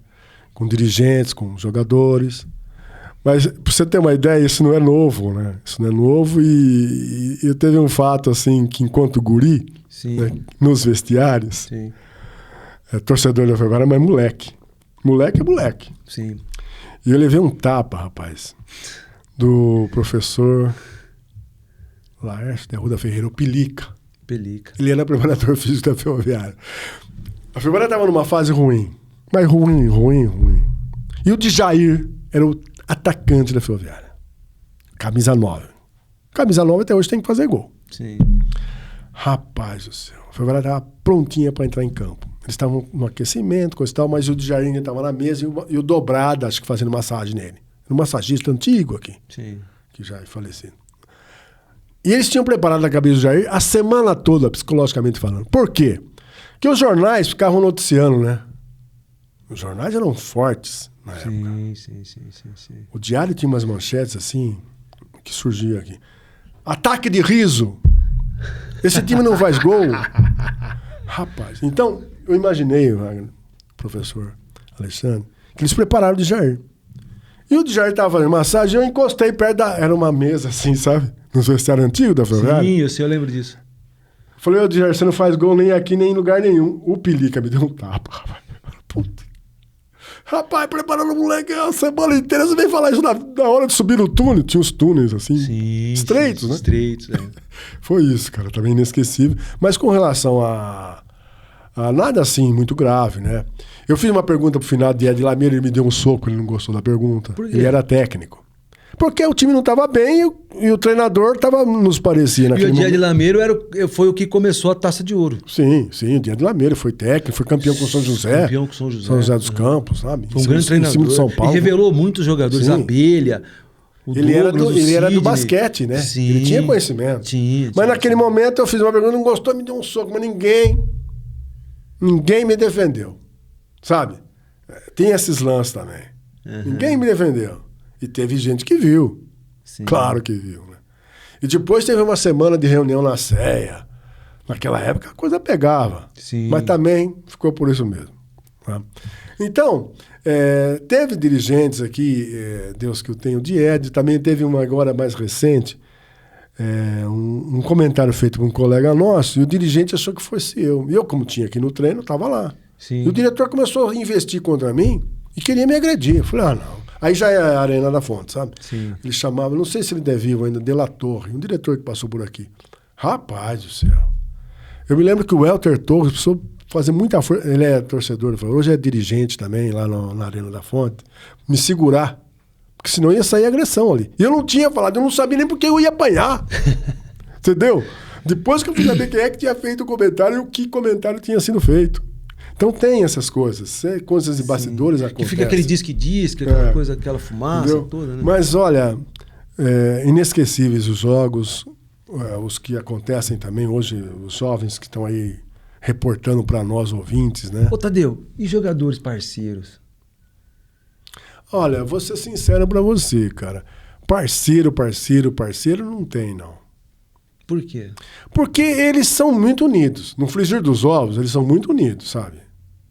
Com dirigentes, com jogadores. Mas, para você ter uma ideia, isso não é novo, né? Isso não é novo e eu teve um fato, assim, que enquanto guri, né, nos vestiários, torcedor da Ferroviária, mas moleque. Moleque é moleque.
Sim.
E eu levei um tapa, rapaz, do professor Laércio da Rua da Ferreira, o Pelica. Ele era preparador físico da Ferroviária. A Ferroviária estava numa fase ruim, mas ruim. E o Djair era o atacante da Ferroviária. Camisa 9. Camisa 9 até hoje tem que fazer gol.
Sim.
Rapaz do céu. A Ferroviária estava prontinha para entrar em campo. Eles estavam no aquecimento, coisa e tal, mas o Djair ainda estava na mesa e o Dobrada, acho que fazendo massagem nele. Um massagista antigo aqui.
Sim.
Que já é falecido. E eles tinham preparado a cabeça do Jair a semana toda, psicologicamente falando. Por quê? Porque os jornais ficavam noticiando, né? Os jornais eram fortes na época.
Sim.
O Diário tinha umas manchetes assim, que surgia aqui. Ataque de riso. Esse time não faz gol. Rapaz, então eu imaginei, professor Alexandre, que eles prepararam o Jair. E o Jair estava fazendo massagem, eu encostei perto da... Era uma mesa assim, sabe? Nos vestiários antigos da Ferroviária.
Sim, eu lembro disso.
Falei, ô Jair, você não faz gol nem aqui, nem em lugar nenhum. O Pelica me deu um tapa, rapaz. Puta. Rapaz, preparando o moleque a semana inteira, você vem falar isso na hora de subir no túnel. Tinha os túneis, assim, estreitos, né?
Estreitos,
Foi isso, cara, também inesquecível. Mas com relação a nada assim, muito grave, né? Eu fiz uma pergunta pro final de Ed Lameiro, ele me deu um soco, ele não gostou da pergunta.
Por quê?
Ele era técnico. Porque o time não estava bem e o treinador nos parecia naquele momento.
E o Ed Lameiro foi o que começou a Taça de Ouro.
Sim, o Ed Lameiro foi técnico, foi campeão com o São José.
Campeão com São José.
São José dos Campos, sabe?
Foi um grande treinador.
Em cima de São Paulo.
E revelou muitos jogadores, Abelha,
ele era do basquete, né?
Sim,
ele tinha conhecimento.
Tinha.
Mas naquele momento eu fiz uma pergunta, não gostou, me deu um soco, mas ninguém me defendeu, sabe? Tem esses lances também. Ninguém me defendeu. E teve gente que viu.
Sim.
Claro que viu, né? E depois teve uma semana de reunião na CEA. Naquela época a coisa pegava.
Sim.
Mas também ficou por isso mesmo. Tá? Então, teve dirigentes aqui, Deus que eu tenho, de Ed, também teve uma agora mais recente, um comentário feito por um colega nosso, e o dirigente achou que fosse eu. E eu, como tinha aqui no treino, estava lá.
Sim.
E o diretor começou a investir contra mim e queria me agredir. Eu falei, não. Aí já é a Arena da Fonte, sabe?
Sim.
Ele chamava, não sei se ele é vivo ainda, De La Torre, um diretor que passou por aqui. Rapaz do céu. Eu me lembro que o Welter Torres precisou fazer muita força. Ele é torcedor, hoje é dirigente também lá na Arena da Fonte. Me segurar, porque senão ia sair agressão ali. E eu não tinha falado, eu não sabia nem porque eu ia apanhar. Entendeu? Depois que eu fui saber quem é que tinha feito o comentário e o que comentário tinha sido feito. Então tem essas coisas, coisas de bastidores acontecem.
Que fica aquele diz que aquela coisa, aquela fumaça, entendeu? Toda, né?
Mas olha, inesquecíveis os jogos, os que acontecem também hoje, os jovens que estão aí reportando para nós ouvintes, né?
Ô Tadeu, e jogadores parceiros?
Olha, vou ser sincero para você, cara. Parceiro não tem, não.
Por quê?
Porque eles são muito unidos. No frigir dos ovos, eles são muito unidos, sabe?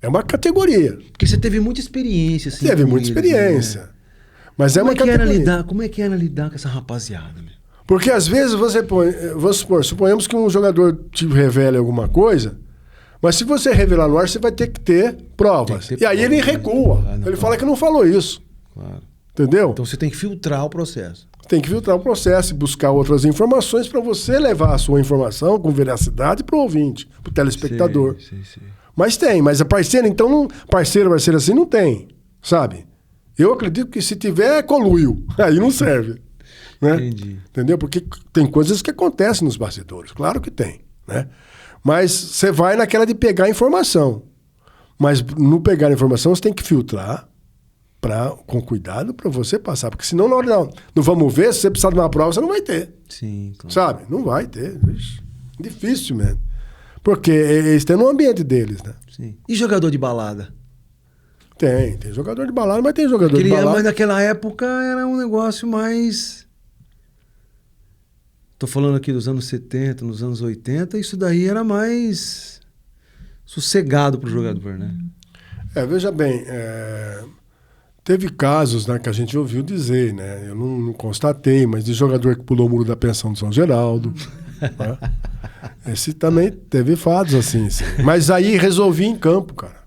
É uma categoria.
Porque você teve muita experiência, assim.
Teve muita experiência. Né? Mas
como
é uma categoria.
Como é que era lidar com essa rapaziada, meu?
Porque às vezes você vamos supor, suponhamos que um jogador te revele alguma coisa, mas se você revelar no ar, você vai ter que ter provas. E aí ele recua. Ele fala que não falou isso.
Claro.
Entendeu?
Então você tem que filtrar o processo.
tem que filtrar o processo e buscar outras informações para você levar a sua informação com veracidade para o ouvinte, para o telespectador.
Sim.
Mas a parceira, então, não, parceiro assim, não tem, sabe? Eu acredito que se tiver, é conluio. Aí não serve. Né?
Entendi.
Entendeu? Porque tem coisas que acontecem nos bastidores. Claro que tem, né? Mas você vai naquela de pegar informação. Mas no pegar informação, você tem que filtrar com cuidado para você passar. Porque senão, na hora não vamos ver, se você precisar de uma prova, você não vai ter.
Sim, claro.
Sabe? Não vai ter. Difícil mesmo. Porque eles têm no ambiente deles, né?
Sim. E jogador de balada?
Tem jogador de balada, mas tem jogador de balada.
Mas naquela época era um negócio mais... Tô falando aqui dos anos 70, nos anos 80, isso daí era mais sossegado pro jogador, né?
Veja bem, teve casos, né, que a gente ouviu dizer, né? Eu não constatei, mas de jogador que pulou o muro da pensão de São Geraldo. Né? Esse também teve fatos assim. Mas aí resolvi em campo, cara.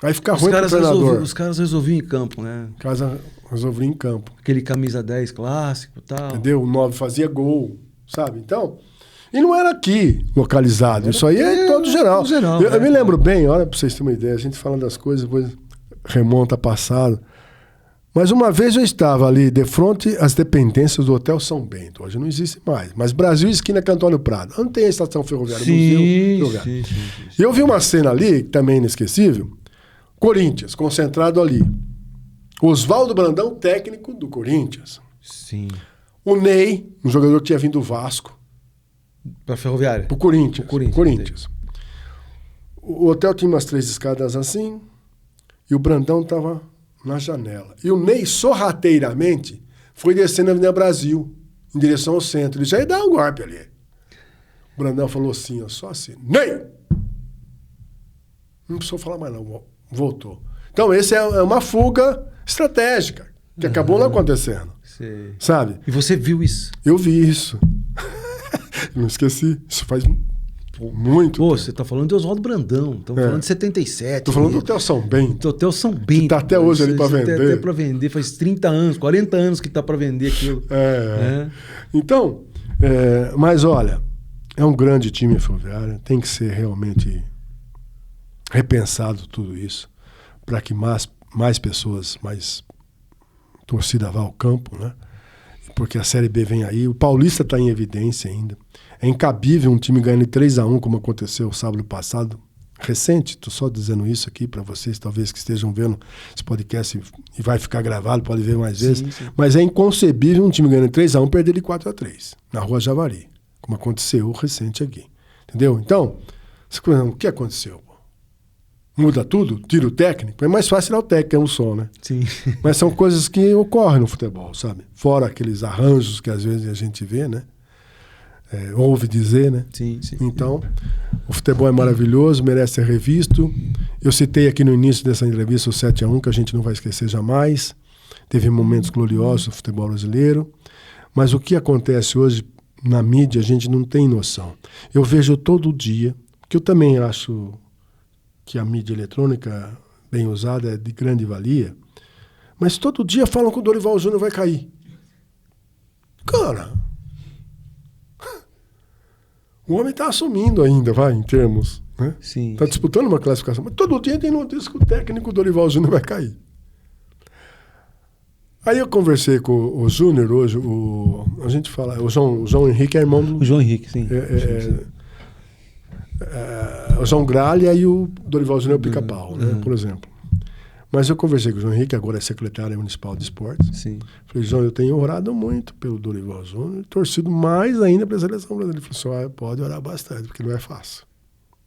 Aí fica ruim pro treinador.
Os caras resolviam em campo, né?
Resolvi em campo.
Aquele camisa 10 clássico e tal.
Entendeu? O 9 fazia gol, sabe? Então, e não era aqui localizado. Isso aí é todo geral. Eu me lembro bem, olha pra vocês terem uma ideia, a gente falando das coisas, depois remonta passado. Mas uma vez eu estava ali de frente às dependências do Hotel São Bento. Hoje não existe mais. Mas Brasil, esquina Antônio Prado. Onde tem a estação ferroviária?
Sim.
E eu vi uma cena ali, também inesquecível. Corinthians, concentrado ali. Oswaldo Brandão, técnico do Corinthians.
Sim.
O Ney, um jogador que tinha vindo do Vasco.
Pra Ferroviária?
Pro Corinthians. O hotel tinha umas 3 escadas assim, e o Brandão estava na janela. E o Ney, sorrateiramente, foi descendo a Avenida Brasil, em direção ao centro. Ele já ia dar um golpe ali. O Brandão falou assim, ó, só assim, Ney! Não precisou falar mais não, voltou. Então, esse é uma fuga estratégica, que acabou não acontecendo.
Sei.
Sabe?
E você viu isso?
Eu vi isso. Não esqueci. Isso faz muito tempo.
Você tá falando de Oswaldo Brandão. Estamos falando de 77.
Tô falando do Hotel São Bento.
Do Hotel São Bento.
Que tá até hoje ali para vender.
Até para vender. Faz 30 anos, 40 anos que tá para vender aquilo.
Então, mas olha, é um grande time Ferroviária. Tem que ser realmente repensado tudo isso para que mais pessoas, mais torcida vá ao campo, né? Porque a Série B vem aí. O Paulista está em evidência ainda. É incabível um time ganhando 3-1, como aconteceu sábado passado. Recente, estou só dizendo isso aqui para vocês, talvez que estejam vendo esse podcast e vai ficar gravado, pode ver mais vezes. Sim. Mas é inconcebível um time ganhando 3-1 perder de 4-3 na Rua Javari, como aconteceu recente aqui. Entendeu? Então, o que aconteceu? Muda tudo? Tira o técnico? É mais fácil tirar o técnico, é um só, né?
Sim.
Mas são coisas que ocorrem no futebol, sabe? Fora aqueles arranjos que às vezes a gente vê, né? Ouve dizer, né?
Sim.
Então, o futebol é maravilhoso, merece ser revisto. Eu citei aqui no início dessa entrevista o 7-1, que a gente não vai esquecer jamais. Teve momentos gloriosos no futebol brasileiro. Mas o que acontece hoje na mídia, a gente não tem noção. Eu vejo todo dia, que eu também acho que a mídia eletrônica bem usada é de grande valia, mas todo dia falam que o Dorival Júnior vai cair. Cara, o homem está assumindo ainda, em termos, né?
Sim.
Está disputando uma classificação, mas todo dia tem notícia que o técnico Dorival Júnior vai cair. Aí eu conversei com o Júnior hoje, a gente fala, o João Henrique é irmão do...
O João Henrique, sim.
O João Gralha e o Dorival Júnior Pica-Pau, né, por exemplo. Mas eu conversei com o João Henrique, agora é secretário municipal de esportes.
Sim.
Falei, João, eu tenho orado muito pelo Dorival Júnior, torcido mais ainda para a seleção brasileira. Ele falou assim, pode orar bastante, porque não é fácil.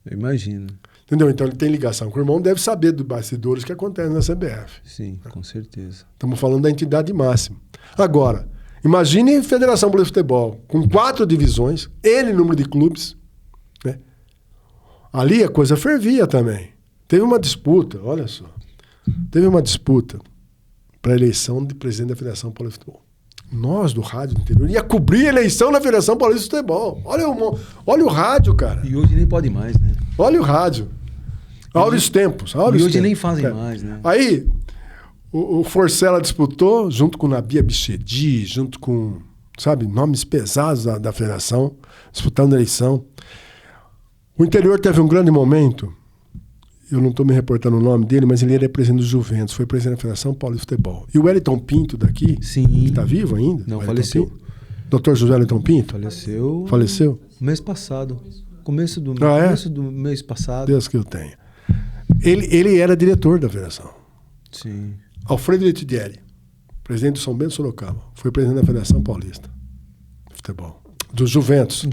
Eu imagino.
Entendeu? Então ele tem ligação com o irmão, deve saber dos bastidores que acontecem na CBF.
Sim, com certeza.
Estamos falando da entidade máxima. Agora, imagine a Federação Brasileira de Futebol, com 4 divisões, N número de clubes, né? Ali a coisa fervia também. Teve uma disputa, olha só. Teve uma disputa para a eleição de presidente da Federação Paulista de Futebol. Nós, do rádio do interior, ia cobrir a eleição na Federação Paulista de Futebol. Olha o rádio, cara.
E hoje nem pode mais, né?
Olha o rádio. Áureos tempos.
E hoje nem fazem mais, né?
Aí, O Forcella disputou, junto com o Nabi Abichedi, junto com, sabe, nomes pesados da federação, disputando a eleição. O interior teve um grande momento, eu não estou me reportando o nome dele, mas ele era presidente do Juventus, foi presidente da Federação Paulista de Futebol. E o Wellington Pinto daqui,
Sim.
que está vivo ainda?
Não, faleceu.
Dr. José Wellington Pinto?
Faleceu? Mês passado. Começo do mês passado.
Deus que eu tenha. Ele era diretor da federação.
Sim.
Alfredo Letidieri, presidente do São Bento Sorocaba, foi presidente da Federação Paulista de Futebol. Do Juventus.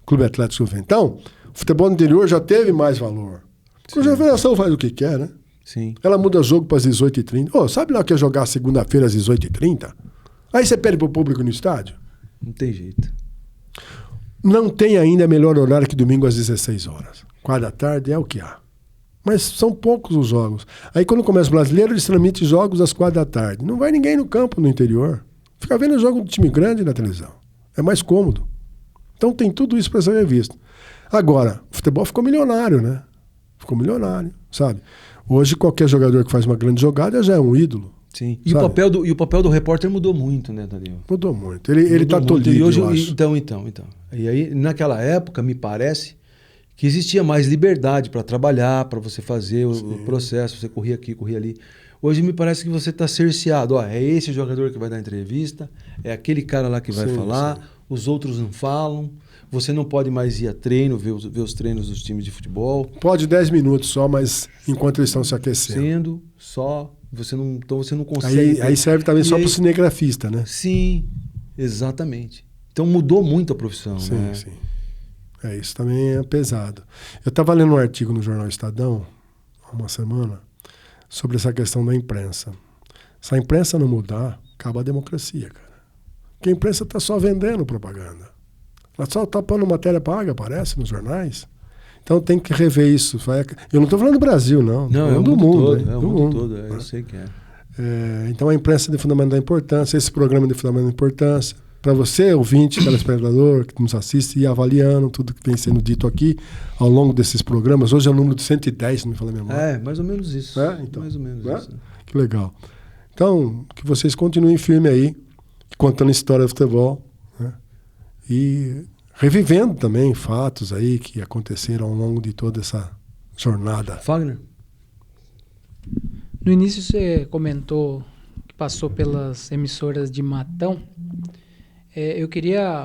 Clube Atlético Juventus. Então, o futebol no interior já teve mais valor. Porque hoje a federação faz o que quer, né?
Sim.
Ela muda jogo para as 18h30. Sabe lá que é jogar segunda-feira às 18h30? Aí você pede para o público no estádio?
Não tem jeito.
Não tem ainda melhor horário que domingo às 16 horas. 4h é o que há. Mas são poucos os jogos. Aí quando começa o brasileiro, eles transmitem jogos às 4h. Não vai ninguém no campo no interior. Fica vendo o jogo do time grande na televisão. É mais cômodo. Então tem tudo isso para ser revisto. Agora, o futebol ficou milionário, né? Ficou milionário, sabe? Hoje qualquer jogador que faz uma grande jogada já é um ídolo.
Sim. E o papel do repórter mudou muito, né, Tadeu?
Mudou muito. Ele está tolhido,
e hoje,
eu acho.
Então. E aí, naquela época, me parece que existia mais liberdade para trabalhar, para você fazer o processo, você corria aqui, corria ali. Hoje me parece que você está cerceado. É esse jogador que vai dar entrevista, é aquele cara lá que vai falar, os outros não falam. Você não pode mais ir a treino, ver os treinos dos times de futebol.
Pode 10 minutos só, mas enquanto eles estão se aquecendo.
Então você não consegue...
Aí serve também só para o cinegrafista, né?
Sim, exatamente. Então mudou muito a profissão, né?
Sim. Isso também é pesado. Eu estava lendo um artigo no Jornal Estadão, há uma semana, sobre essa questão da imprensa. Se a imprensa não mudar, acaba a democracia, cara. Porque a imprensa está só vendendo propaganda. Ela só está pondo matéria paga, aparece nos jornais. Então tem que rever isso. Eu não estou falando do Brasil, não.
Não, é
do mundo.
É o mundo todo, eu sei que é.
Então a imprensa é de fundamental importância, esse programa é de fundamental importância. Para você, ouvinte, telespectador, que nos assiste, ir avaliando tudo que vem sendo dito aqui ao longo desses programas. Hoje é o número de 110, se não me falha a memória.
Mais ou menos isso.
Então,
mais ou menos isso.
Que legal. Então, que vocês continuem firme aí, contando história do futebol, né? E revivendo também fatos aí que aconteceram ao longo de toda essa jornada.
Fagner?
No início você comentou que passou pelas emissoras de Matão. Eu queria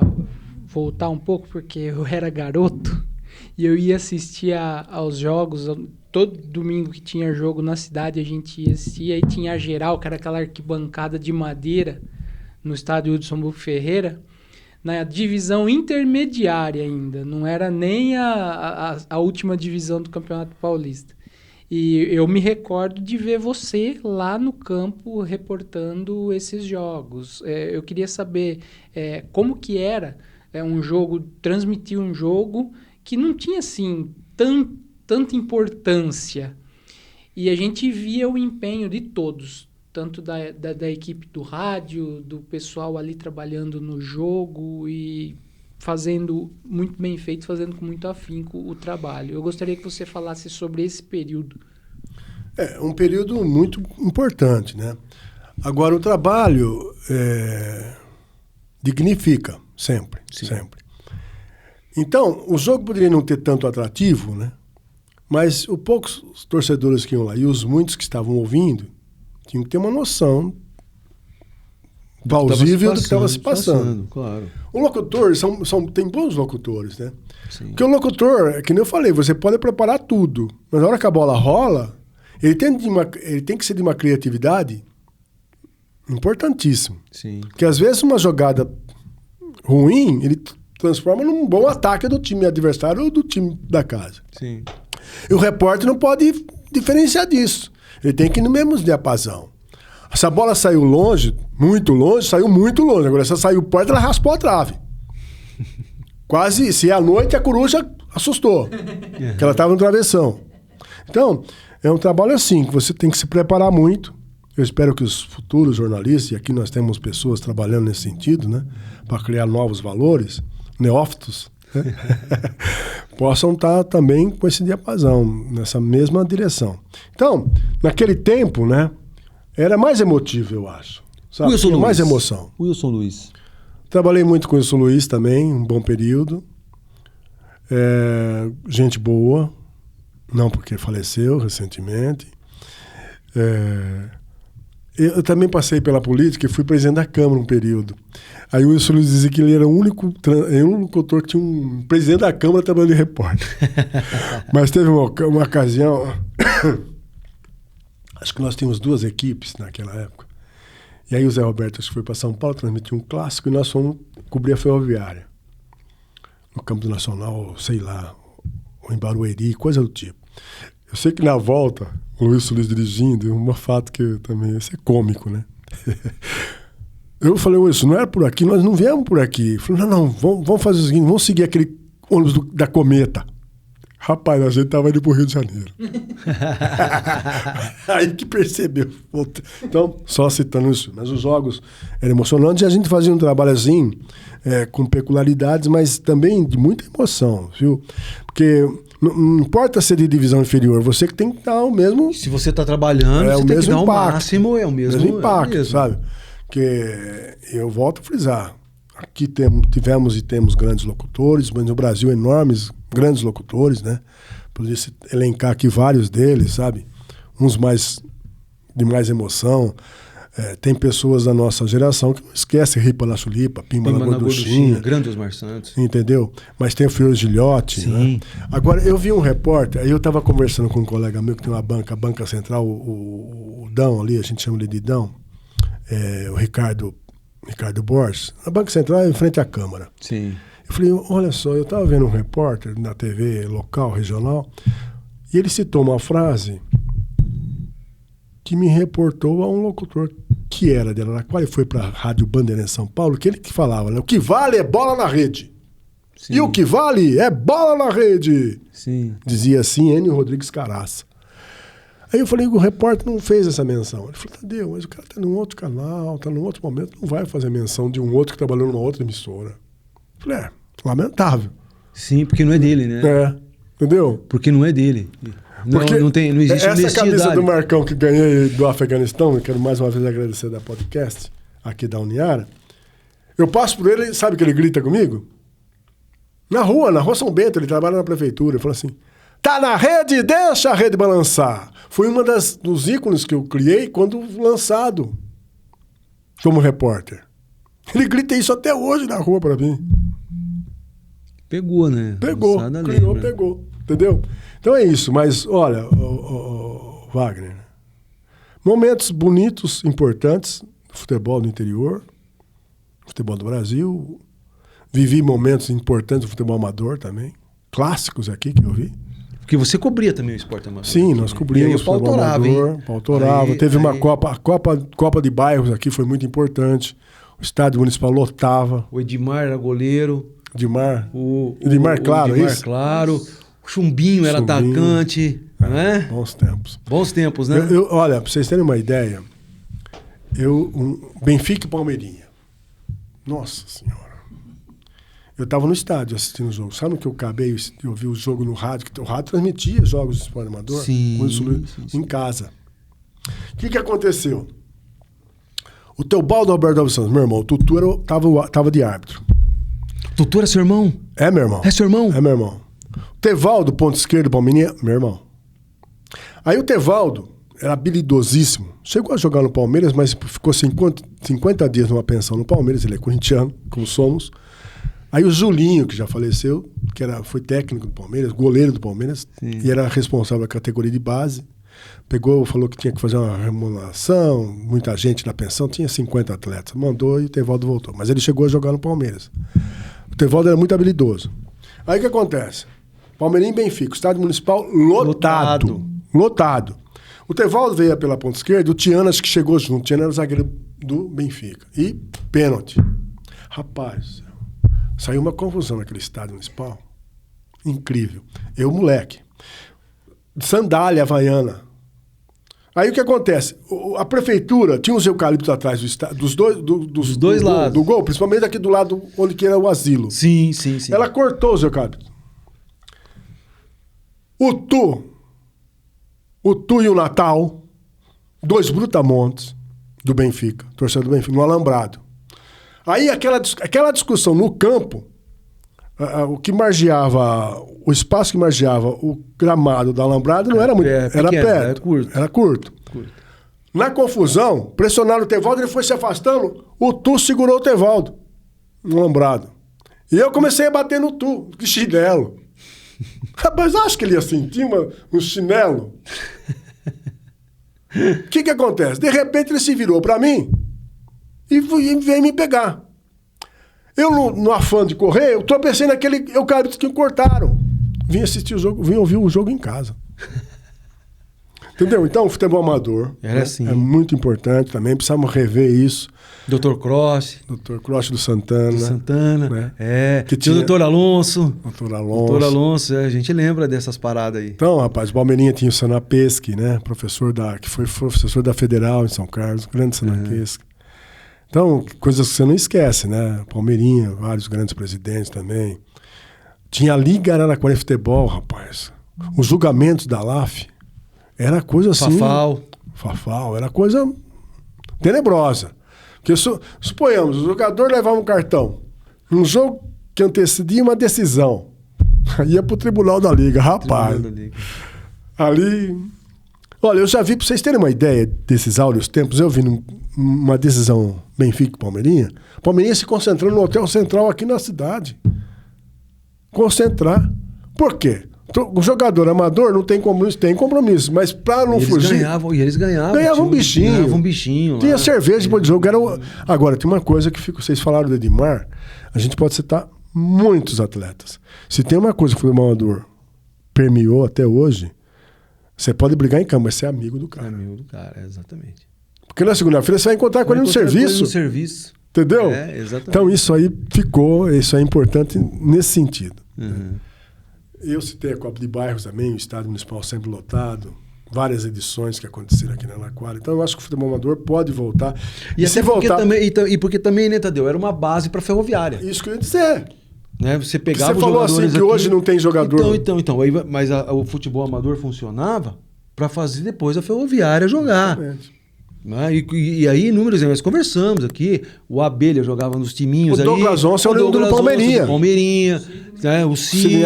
voltar um pouco porque eu era garoto e eu ia assistir aos jogos. Todo domingo que tinha jogo na cidade a gente ia assistir. Aí tinha a geral, que era aquela arquibancada de madeira no estádio Hudson Buff Ferreira, na divisão intermediária ainda. Não era nem a última divisão do Campeonato Paulista. E eu me recordo de ver você lá no campo reportando esses jogos. Eu queria saber como que era um jogo, transmitir um jogo que não tinha assim tanta importância. E a gente via o empenho de todos, tanto da equipe do rádio, do pessoal ali trabalhando no jogo e fazendo muito bem feito, fazendo com muito afinco o trabalho. Eu gostaria que você falasse sobre esse período.
É um período muito importante, né? Agora, o trabalho dignifica, sempre. Então, o jogo poderia não ter tanto atrativo, né? Mas os poucos torcedores que iam lá e os muitos que estavam ouvindo tinham que ter uma noção plausível do que estava se passando.
Claro.
O locutor, tem bons locutores, né?
Sim.
Porque o locutor, que nem eu falei, você pode preparar tudo, mas na hora que a bola rola, ele tem que ser de uma criatividade importantíssima.
Sim.
Porque às vezes uma jogada ruim, ele transforma num bom ataque do time adversário ou do time da casa.
Sim.
E o repórter não pode diferenciar disso. Ele tem que ir no mesmo diapasão. Se a bola saiu longe, saiu muito longe. Agora, se ela saiu perto, ela raspou a trave. Quase, se é à noite, a coruja assustou. Porque ela estava no travessão. Então, é um trabalho assim, que você tem que se preparar muito. Eu espero que os futuros jornalistas, e aqui nós temos pessoas trabalhando nesse sentido, né? Para criar novos valores, neófitos, possam estar também com esse diapasão, nessa mesma direção. Então, naquele tempo, né, era mais emotivo, eu acho. Sabe?
Wilson
Tinha mais
Luiz.
emoção.
Wilson Luiz.
Trabalhei muito com o Wilson Luiz também, um bom período. Gente boa, não porque faleceu recentemente. Eu também passei pela política e fui presidente da Câmara um período. Aí o Wilson Luiz dizia que ele era o único locutor que tinha um presidente da Câmara trabalhando de repórter. Mas teve uma ocasião, acho que nós tínhamos 2 equipes naquela época. E aí o Zé Roberto foi para São Paulo, transmitiu um clássico e nós fomos cobrir a Ferroviária. No Campo Nacional, sei lá, ou em Barueri, coisa do tipo. Eu sei que na volta, o Wilson Luiz dirigindo, um fato que também esse é cômico, né? Eu falei, Wilson, não era por aqui, nós não viemos por aqui. Ele falou, não, vamos fazer o seguinte, vamos seguir aquele ônibus da Cometa. Rapaz, a gente tava indo pro Rio de Janeiro. Aí que percebeu. Então, só citando isso. Mas os jogos eram emocionantes e a gente fazia um trabalho assim, com peculiaridades, mas também de muita emoção, viu? Porque não importa ser de divisão inferior, você que tem que dar o mesmo...
Se você está trabalhando, você tem que dar o máximo, é o mesmo
impacto, sabe? Porque eu volto a frisar. Aqui tivemos e temos grandes locutores, mas no Brasil enormes grandes locutores, né? Poderia elencar aqui vários deles, sabe? Uns de mais emoção. Tem pessoas da nossa geração que não esquecem Ripa na Chulipa, Pimba na Gorduchinha.
Grande Osmar Santos.
Entendeu? Mas tem o Fiore Gilhote, né? Agora, eu vi um repórter, aí eu estava conversando com um colega meu que tem uma banca, a Banca Central, o Dão ali, a gente chama ele de Dão, o Ricardo Borges. A Banca Central é em frente à Câmara.
Sim.
Eu falei, olha só, eu estava vendo um repórter na TV local, regional, e ele citou uma frase que me reportou a um locutor que era de Araraquara e foi para a Rádio Bandeirantes São Paulo, que ele que falava, né? O que vale é bola na rede. Sim. E o que vale é bola na rede.
Sim.
Dizia assim Enio Rodrigues Caraça. Aí eu falei que o repórter não fez essa menção. Ele falou, Tadeu, mas o cara está num outro canal, está num outro momento, não vai fazer menção de um outro que trabalhou numa outra emissora. Eu falei, lamentável.
Sim, porque não é dele, né?
Entendeu?
Porque não é dele. Não existe honestidade.
Essa camisa do Marcão que ganhei do Afeganistão, eu quero mais uma vez agradecer da podcast, aqui da Uniara, eu passo por ele, sabe que ele grita comigo? Na rua São Bento, ele trabalha na prefeitura, ele falou assim, tá na rede, deixa a rede balançar. Foi uma dos ícones que eu criei quando lançado como repórter. Ele grita isso até hoje na rua pra mim.
Pegou, né?
Pegou. Entendeu? Então é isso, mas olha, Wagner, momentos bonitos, importantes do futebol do interior, futebol do Brasil, vivi momentos importantes do futebol amador também, clássicos aqui que eu vi.
Porque você cobria também o esporte amador.
Sim, nós cobríamos o futebol amador, pau torava. Teve uma Copa de Bairros aqui, foi muito importante. O estádio municipal lotava.
O Edmar era goleiro.
Edmar
Claro, isso? Claro. O Chumbinho era atacante. Não é?
Bons tempos.
Bons tempos, né?
Olha, para vocês terem uma ideia, Benfica e Palmeirinha. Nossa Senhora. Eu estava no estádio assistindo o jogo. Sabe o que eu acabei de ouvir o jogo no rádio? Que o rádio transmitia jogos de esporte amador.
Sim.
Em casa. O que aconteceu? O Teobaldo Alberto Alves Santos, meu irmão, o Tutu tava de árbitro.
Tutu era seu irmão?
É, meu irmão.
É seu irmão?
É, meu irmão. O Tevaldo, ponto esquerdo, Palmeirinha, meu irmão. Aí o Tevaldo era habilidosíssimo. Chegou a jogar no Palmeiras, mas ficou 50 dias numa pensão no Palmeiras. Ele é corintiano, como somos. Aí o Julinho, que já faleceu, foi técnico do Palmeiras, goleiro do Palmeiras, sim, e era responsável da categoria de base. Falou que tinha que fazer uma remuneração, muita gente na pensão, tinha 50 atletas. Mandou e o Tevaldo voltou. Mas ele chegou a jogar no Palmeiras. O Tevaldo era muito habilidoso. Aí o que acontece? Palmeirinha e Benfica, estádio municipal lotado. O Tevaldo veio pela ponta esquerda, o Tiana acho que chegou junto. O Tiana era o zagueiro do Benfica. E pênalti. Rapaz, saiu uma confusão naquele estádio municipal. Incrível. Eu, moleque. Sandália havaiana. Aí o que acontece? A prefeitura tinha uns eucaliptos atrás dos dois
lados.
Do gol, principalmente aqui do lado onde que era o asilo.
Sim.
Ela cortou os eucaliptos. O Tu e o Natal, 2 brutamontes do Benfica, torcedor do Benfica, no alambrado. Aí aquela discussão no campo, o que margeava, o espaço que margeava o gramado do alambrado não era muito, era perto, era curto. Na confusão, pressionaram o Tevaldo, ele foi se afastando, o Tu segurou o Tevaldo no alambrado. E eu comecei a bater no Tu, de chinelo. Rapaz, acho que ele ia sentir um chinelo. O que acontece? De repente ele se virou pra mim e veio me pegar. Eu, no afã de correr, eu tropecei naquele eucalipto que cortaram. Vim assistir o jogo, vim ouvir o jogo em casa. Entendeu? Então, o futebol amador
assim.
É muito importante também. Precisamos rever isso.
Dr. Cross.
Dr. Cross do Santana.
Né?
Que
tinha o Dr. Alonso.
Dr.
Alonso, a gente lembra dessas paradas aí.
Então, rapaz, o Palmeirinha tinha o Sanapeschi, né? Que foi professor da Federal em São Carlos, grande Sanapeschi. Então, coisas que você não esquece, né? Palmeirinha, vários grandes presidentes também. Tinha a Liga Araraquara de Futebol, rapaz. Os julgamentos da LAF era coisa assim... Fafal, era coisa tenebrosa. Porque, suponhamos, o jogador levava um cartão. Um jogo que antecedia uma decisão. Ia pro Tribunal da Liga, rapaz. Ali... Olha, eu já vi, pra vocês terem uma ideia desses áureos tempos, eu vi uma decisão Benfica e Palmeirinha, Palmeirinha se concentrando no Hotel Central aqui na cidade. Concentrar. Por quê? O jogador amador não tem compromisso, tem compromisso, mas pra não fugir...
Eles ganhavam.
Ganhavam um bichinho.
Ganhavam um bichinho.
Tinha cerveja depois do jogo. Agora, tem uma coisa que vocês falaram do Edmar, a gente pode citar muitos atletas. Se tem uma coisa que o futebol amador permeou até hoje, você pode brigar em campo, mas você é amigo do cara.
Amigo do cara, exatamente.
Porque na segunda-feira você vai encontrar com ele no serviço. Entendeu?
Exatamente.
Então isso aí isso é importante nesse sentido. Eu citei a Copa de Bairros também, o Estádio Municipal sempre lotado, várias edições que aconteceram aqui na Araraquara. Então eu acho que o futebol amador pode voltar.
E se voltar... porque também, né, Tadeu, era uma base para Ferroviária.
Isso que eu ia dizer.
Né? Você pegava
os jogadores assim que aqui... hoje não tem jogador.
Então, mas o futebol amador funcionava para fazer depois a Ferroviária jogar. Né? E aí, inúmeros nós conversamos aqui. O Abelha jogava nos timinhos aí.
O Douglas Onça é o do
Palmeirinha. Né? O Sidney,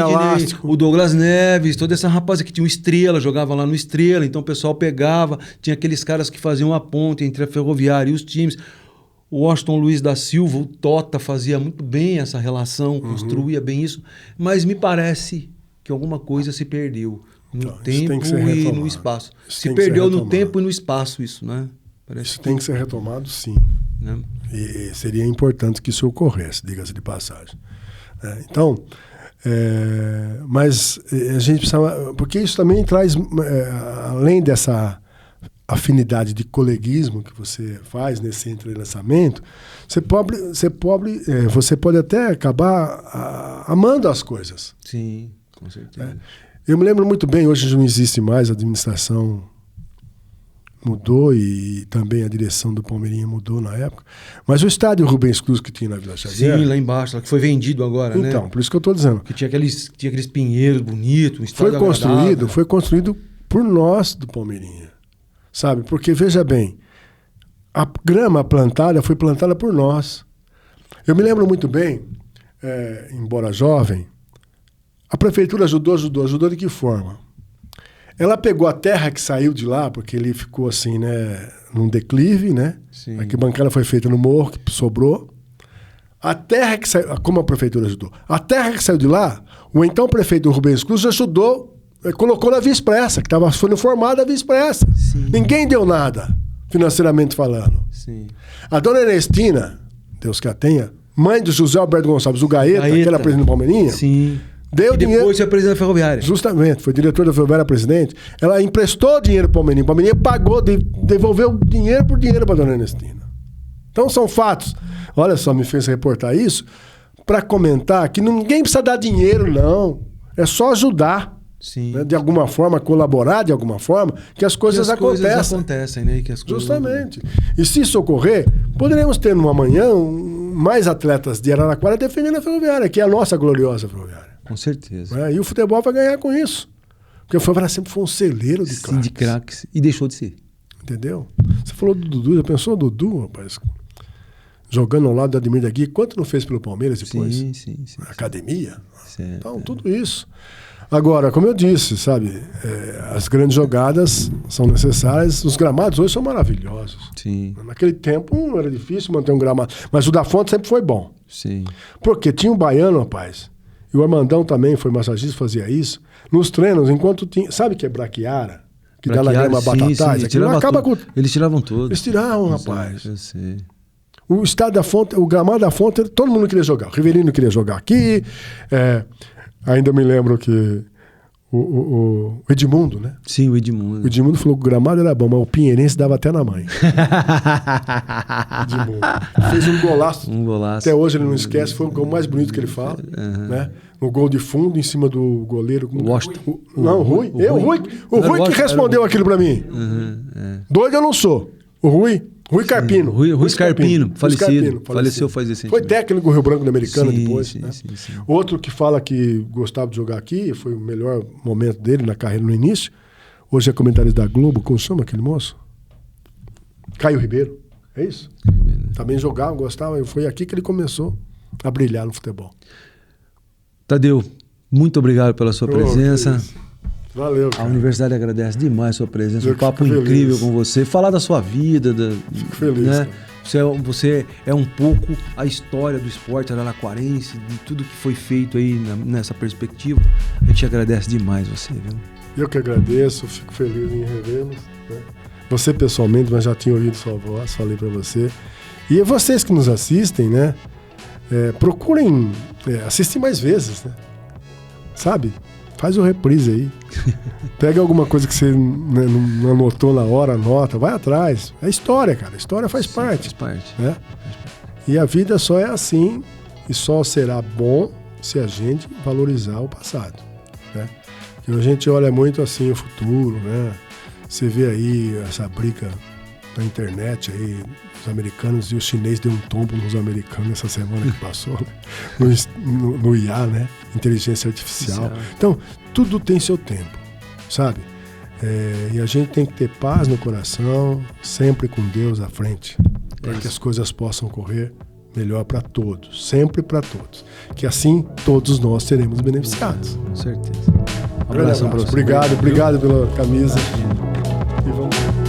o Douglas Neves, toda essa rapaziada que tinha um Estrela, jogava lá no Estrela. Então o pessoal pegava, tinha aqueles caras que faziam a ponte entre a Ferroviária e os times. O Washington Luiz da Silva, o Tota, fazia muito bem essa relação, construía bem isso, mas me parece que alguma coisa se perdeu no tempo e no espaço. Se perdeu no tempo e no espaço isso, né?
Isso tem que ser retomado, sim.
Né?
E seria importante que isso ocorresse, diga-se de passagem. Então, mas a gente precisava... Porque isso também traz, além dessa... afinidade de coleguismo que você faz nesse entrelaçamento, você pode até acabar amando as coisas.
Sim, com certeza.
Eu me lembro muito bem, hoje não existe mais, a administração mudou e também a direção do Palmeirinha mudou na época, mas o estádio Rubens Cruz que tinha na Vila Xavier...
Sim, lá embaixo, que foi vendido agora, né?
Então, por isso que eu estou dizendo.
Que tinha aqueles pinheiros bonitos, um estádio
foi construído por nós do Palmeirinha. Sabe? Porque, veja bem, a grama plantada foi plantada por nós. Eu me lembro muito bem, embora jovem, a prefeitura ajudou de que forma? Ela pegou a terra que saiu de lá, porque ele ficou assim, né, num declive, né?
Sim.
A arquibancada foi feita no morro, que sobrou. A terra que saiu... Como a prefeitura ajudou? A terra que saiu de lá, o então prefeito Rubens Cruz ajudou... colocou na Via Expressa, que foi formada a Via Expressa.
Sim.
Ninguém deu nada, financeiramente falando.
Sim.
A dona Ernestina, Deus que a tenha, mãe do José Alberto Gonçalves, o Gaeta, que era presidente do Palmeirinha,
sim.
Deu dinheiro.
Depois foi presidente da Ferroviária.
Justamente, foi diretor da Ferroviária, presidente. Ela emprestou dinheiro para o Palmeirinha. O Palmeirinha pagou, devolveu dinheiro por dinheiro para a dona Ernestina. Então são fatos. Olha só, me fez reportar isso para comentar que ninguém precisa dar dinheiro, não. É só ajudar.
Sim.
Né? De alguma forma, colaborar de alguma forma, que as coisas
acontecem, né? Que as coisas...
Justamente. E se isso ocorrer, poderemos ter numa manhã mais atletas de Araraquara defendendo a Ferroviária, que é a nossa gloriosa Ferroviária.
Com certeza.
Né? E o futebol vai ganhar com isso. Porque o Ferroviária sempre foi um celeiro de craques.
De craques. E deixou de ser.
Entendeu? Você falou do Dudu, já pensou no Dudu, rapaz? Jogando ao lado do Ademir da Guia, quanto não fez pelo Palmeiras depois?
Sim.
Academia.
Certo.
Então, tudo isso. Agora, como eu disse, sabe, as grandes jogadas são necessárias, os gramados hoje são maravilhosos.
Sim.
Naquele tempo não era difícil manter um gramado, mas o da Fonte sempre foi bom.
Sim.
Porque tinha um baiano, rapaz, e o Armandão também foi massagista, fazia isso, nos treinos, enquanto tinha, sabe que é braquiara? Que dá na grama batatais, aquilo acaba com...
Eles tiravam tudo.
Eles tiravam, rapaz.
Eu sei.
O estádio da Fonte, o gramado da Fonte, todo mundo queria jogar. O Rivelino queria jogar aqui. Ainda me lembro que o Edmundo, né?
Sim, o Edmundo.
O Edmundo falou que o gramado era bom, mas o Pinheirense dava até na mãe. Edmundo. Fez um golaço.
Golaço.
Até hoje ele não esquece, foi o gol mais bonito que ele fala. Né? No gol de fundo, em cima do goleiro.
Washington.
Não, o Rui. O Rui que respondeu aquilo pra mim. Doido eu não sou. O Rui Carpino.
Rui Carpino, falecido. Faleceu faz recentemente.
Foi técnico do Rio Branco da Americana depois.
Sim,
né?
sim.
Outro que fala que gostava de jogar aqui, foi o melhor momento dele na carreira no início. Hoje é comentarista da Globo. Como chama aquele moço? Caio Ribeiro. É isso? Também jogava, gostava. Foi aqui que ele começou a brilhar no futebol.
Tadeu, muito obrigado pela sua presença.
Valeu, cara.
A universidade agradece demais a sua presença.
Eu
Um papo
fico
incrível
feliz.
com você. Falar da sua vida.
Fico feliz.
Né? Você é um pouco a história do esporte araraquarense, de tudo que foi feito aí nessa perspectiva. A gente agradece demais você, viu?
Eu que agradeço, fico feliz em revê-los. Né? Você pessoalmente, mas já tinha ouvido sua voz, falei para você. E vocês que nos assistem, né? Procurem assistir mais vezes, né? Sabe? Faz o reprise aí. Pega alguma coisa que você não anotou na hora, anota. Vai atrás. É história, cara. A história faz parte.
Faz parte.
Né? E a vida só é assim e só será bom se a gente valorizar o passado. Né? Porque a gente olha muito assim o futuro, né? Você vê aí essa briga na internet aí, os americanos e os chineses deu um tombo nos americanos essa semana que passou, né? no IA, né? Inteligência artificial. Então, tudo tem seu tempo, sabe? E a gente tem que ter paz no coração, sempre com Deus à frente, para que as coisas possam correr melhor para todos, sempre para todos. Que assim todos nós seremos beneficiados.
Com certeza.
Um abraço para você. Obrigado pela camisa. E vamos.